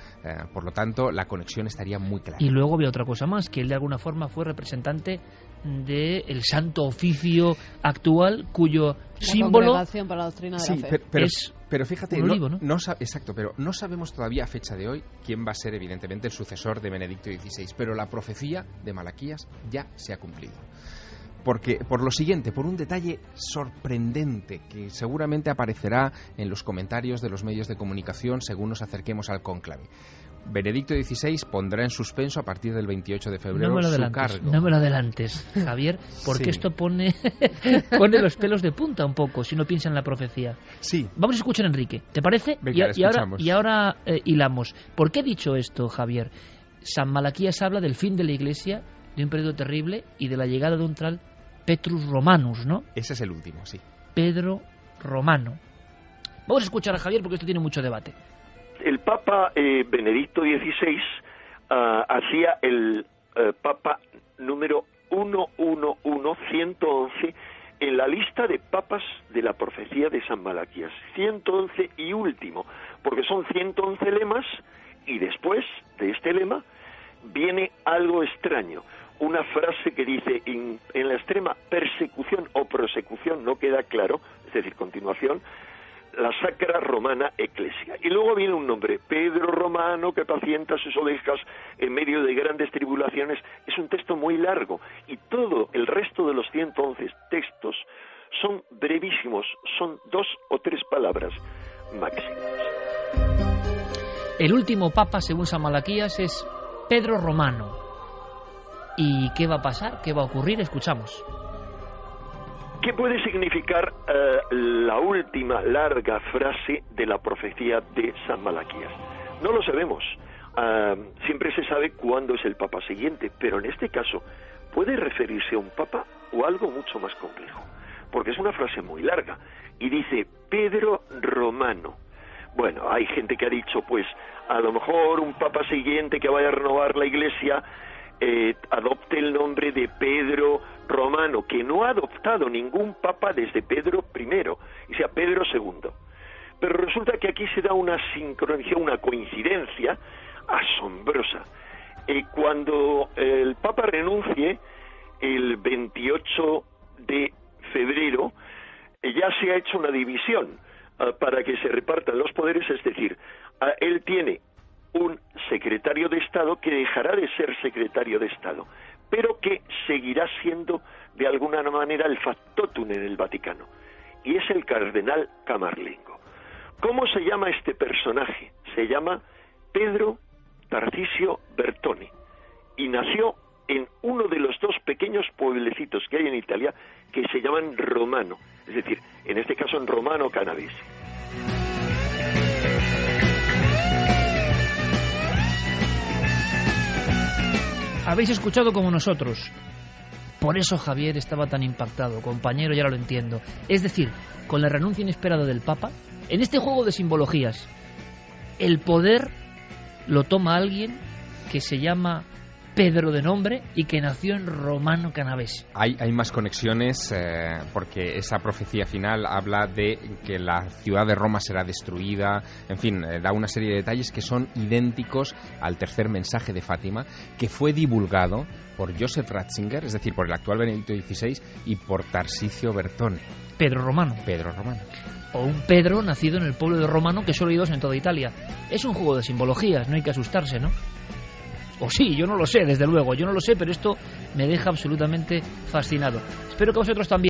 [SPEAKER 6] Por lo tanto, la conexión estaría muy clara.
[SPEAKER 1] Y luego había otra cosa más, que él de alguna forma fue representante del Santo Oficio actual, cuyo símbolo...
[SPEAKER 4] Congregación para la Doctrina de la Fe.
[SPEAKER 6] Pero fíjate,
[SPEAKER 1] olivo, ¿no?
[SPEAKER 6] Exacto, pero no sabemos todavía a fecha de hoy quién va a ser evidentemente el sucesor de Benedicto XVI, pero la profecía de Malaquías ya se ha cumplido. Porque, por lo siguiente, por un detalle sorprendente que seguramente aparecerá en los comentarios de los medios de comunicación según nos acerquemos al cónclave. Benedicto XVI pondrá en suspenso a partir del 28 de febrero su cargo.
[SPEAKER 1] No me lo adelantes, Javier, porque esto pone los pelos de punta un poco, si uno piensa en la profecía.
[SPEAKER 6] Sí.
[SPEAKER 1] Vamos a escuchar a Enrique, ¿te parece?
[SPEAKER 6] Venga,
[SPEAKER 1] y ahora hilamos. ¿Por qué he dicho esto, Javier? San Malaquías habla del fin de la Iglesia, de un periodo terrible y de la llegada de un tal Petrus Romanus, ¿no?
[SPEAKER 6] Ese es el último, sí.
[SPEAKER 1] Pedro Romano. Vamos a escuchar a Javier porque esto tiene mucho debate.
[SPEAKER 13] El Papa Benedicto XVI hacía el Papa número 111 en la lista de papas de la profecía de San Malaquías. 111 y último, porque son 111 lemas y después de este lema viene algo extraño. Una frase que dice, en la extrema persecución o prosecución, no queda claro, es decir, continuación, la Sacra Romana Ecclesia. Y luego viene un nombre, Pedro Romano, que pacienta sus ovejas en medio de grandes tribulaciones. Es un texto muy largo, y todo el resto de los 111 textos son brevísimos, son 2 o 3 palabras máximas.
[SPEAKER 1] El último papa, según San Malaquías, es Pedro Romano. ¿Y qué va a pasar? ¿Qué va a ocurrir? Escuchamos.
[SPEAKER 13] ¿Qué puede significar la última larga frase de la profecía de San Malaquías? No lo sabemos. Siempre se sabe cuándo es el papa siguiente, pero en este caso puede referirse a un papa o algo mucho más complejo, porque es una frase muy larga y dice Pedro Romano. Bueno, hay gente que ha dicho, pues, a lo mejor un papa siguiente que vaya a renovar la Iglesia adopte el nombre de Pedro Romano, que no ha adoptado ningún papa desde Pedro I, y sea Pedro II. Pero resulta que aquí se da una sincronización, una coincidencia asombrosa. Cuando el papa renuncie el 28 de febrero, ya se ha hecho una división para que se repartan los poderes, es decir, él tiene un secretario de Estado que dejará de ser secretario de Estado, pero que seguirá siendo de alguna manera el factotum en el Vaticano, y es el cardenal Camarlengo. ¿Cómo se llama este personaje? Se llama Pedro Tarcisio Bertone, y nació en uno de los 2 pequeños pueblecitos que hay en Italia que se llaman Romano, es decir, en este caso en Romano Canavese.
[SPEAKER 1] Habéis escuchado como nosotros. Por eso Javier estaba tan impactado, compañero, ya lo entiendo. Es decir, con la renuncia inesperada del Papa, en este juego de simbologías, el poder lo toma alguien que se llama Pedro de nombre y que nació en Romano Canavese.
[SPEAKER 6] Hay más conexiones porque esa profecía final habla de que la ciudad de Roma será destruida, en fin, da una serie de detalles que son idénticos al tercer mensaje de Fátima, que fue divulgado por Joseph Ratzinger, es decir, por el actual Benedicto XVI, y por Tarcisio Bertone.
[SPEAKER 1] Pedro Romano. O un Pedro nacido en el pueblo de Romano, que solo hay 2 en toda Italia. Es un juego de simbologías, no hay que asustarse, ¿no? O sí, yo no lo sé, desde luego, yo no lo sé, pero esto me deja absolutamente fascinado. Espero que vosotros también.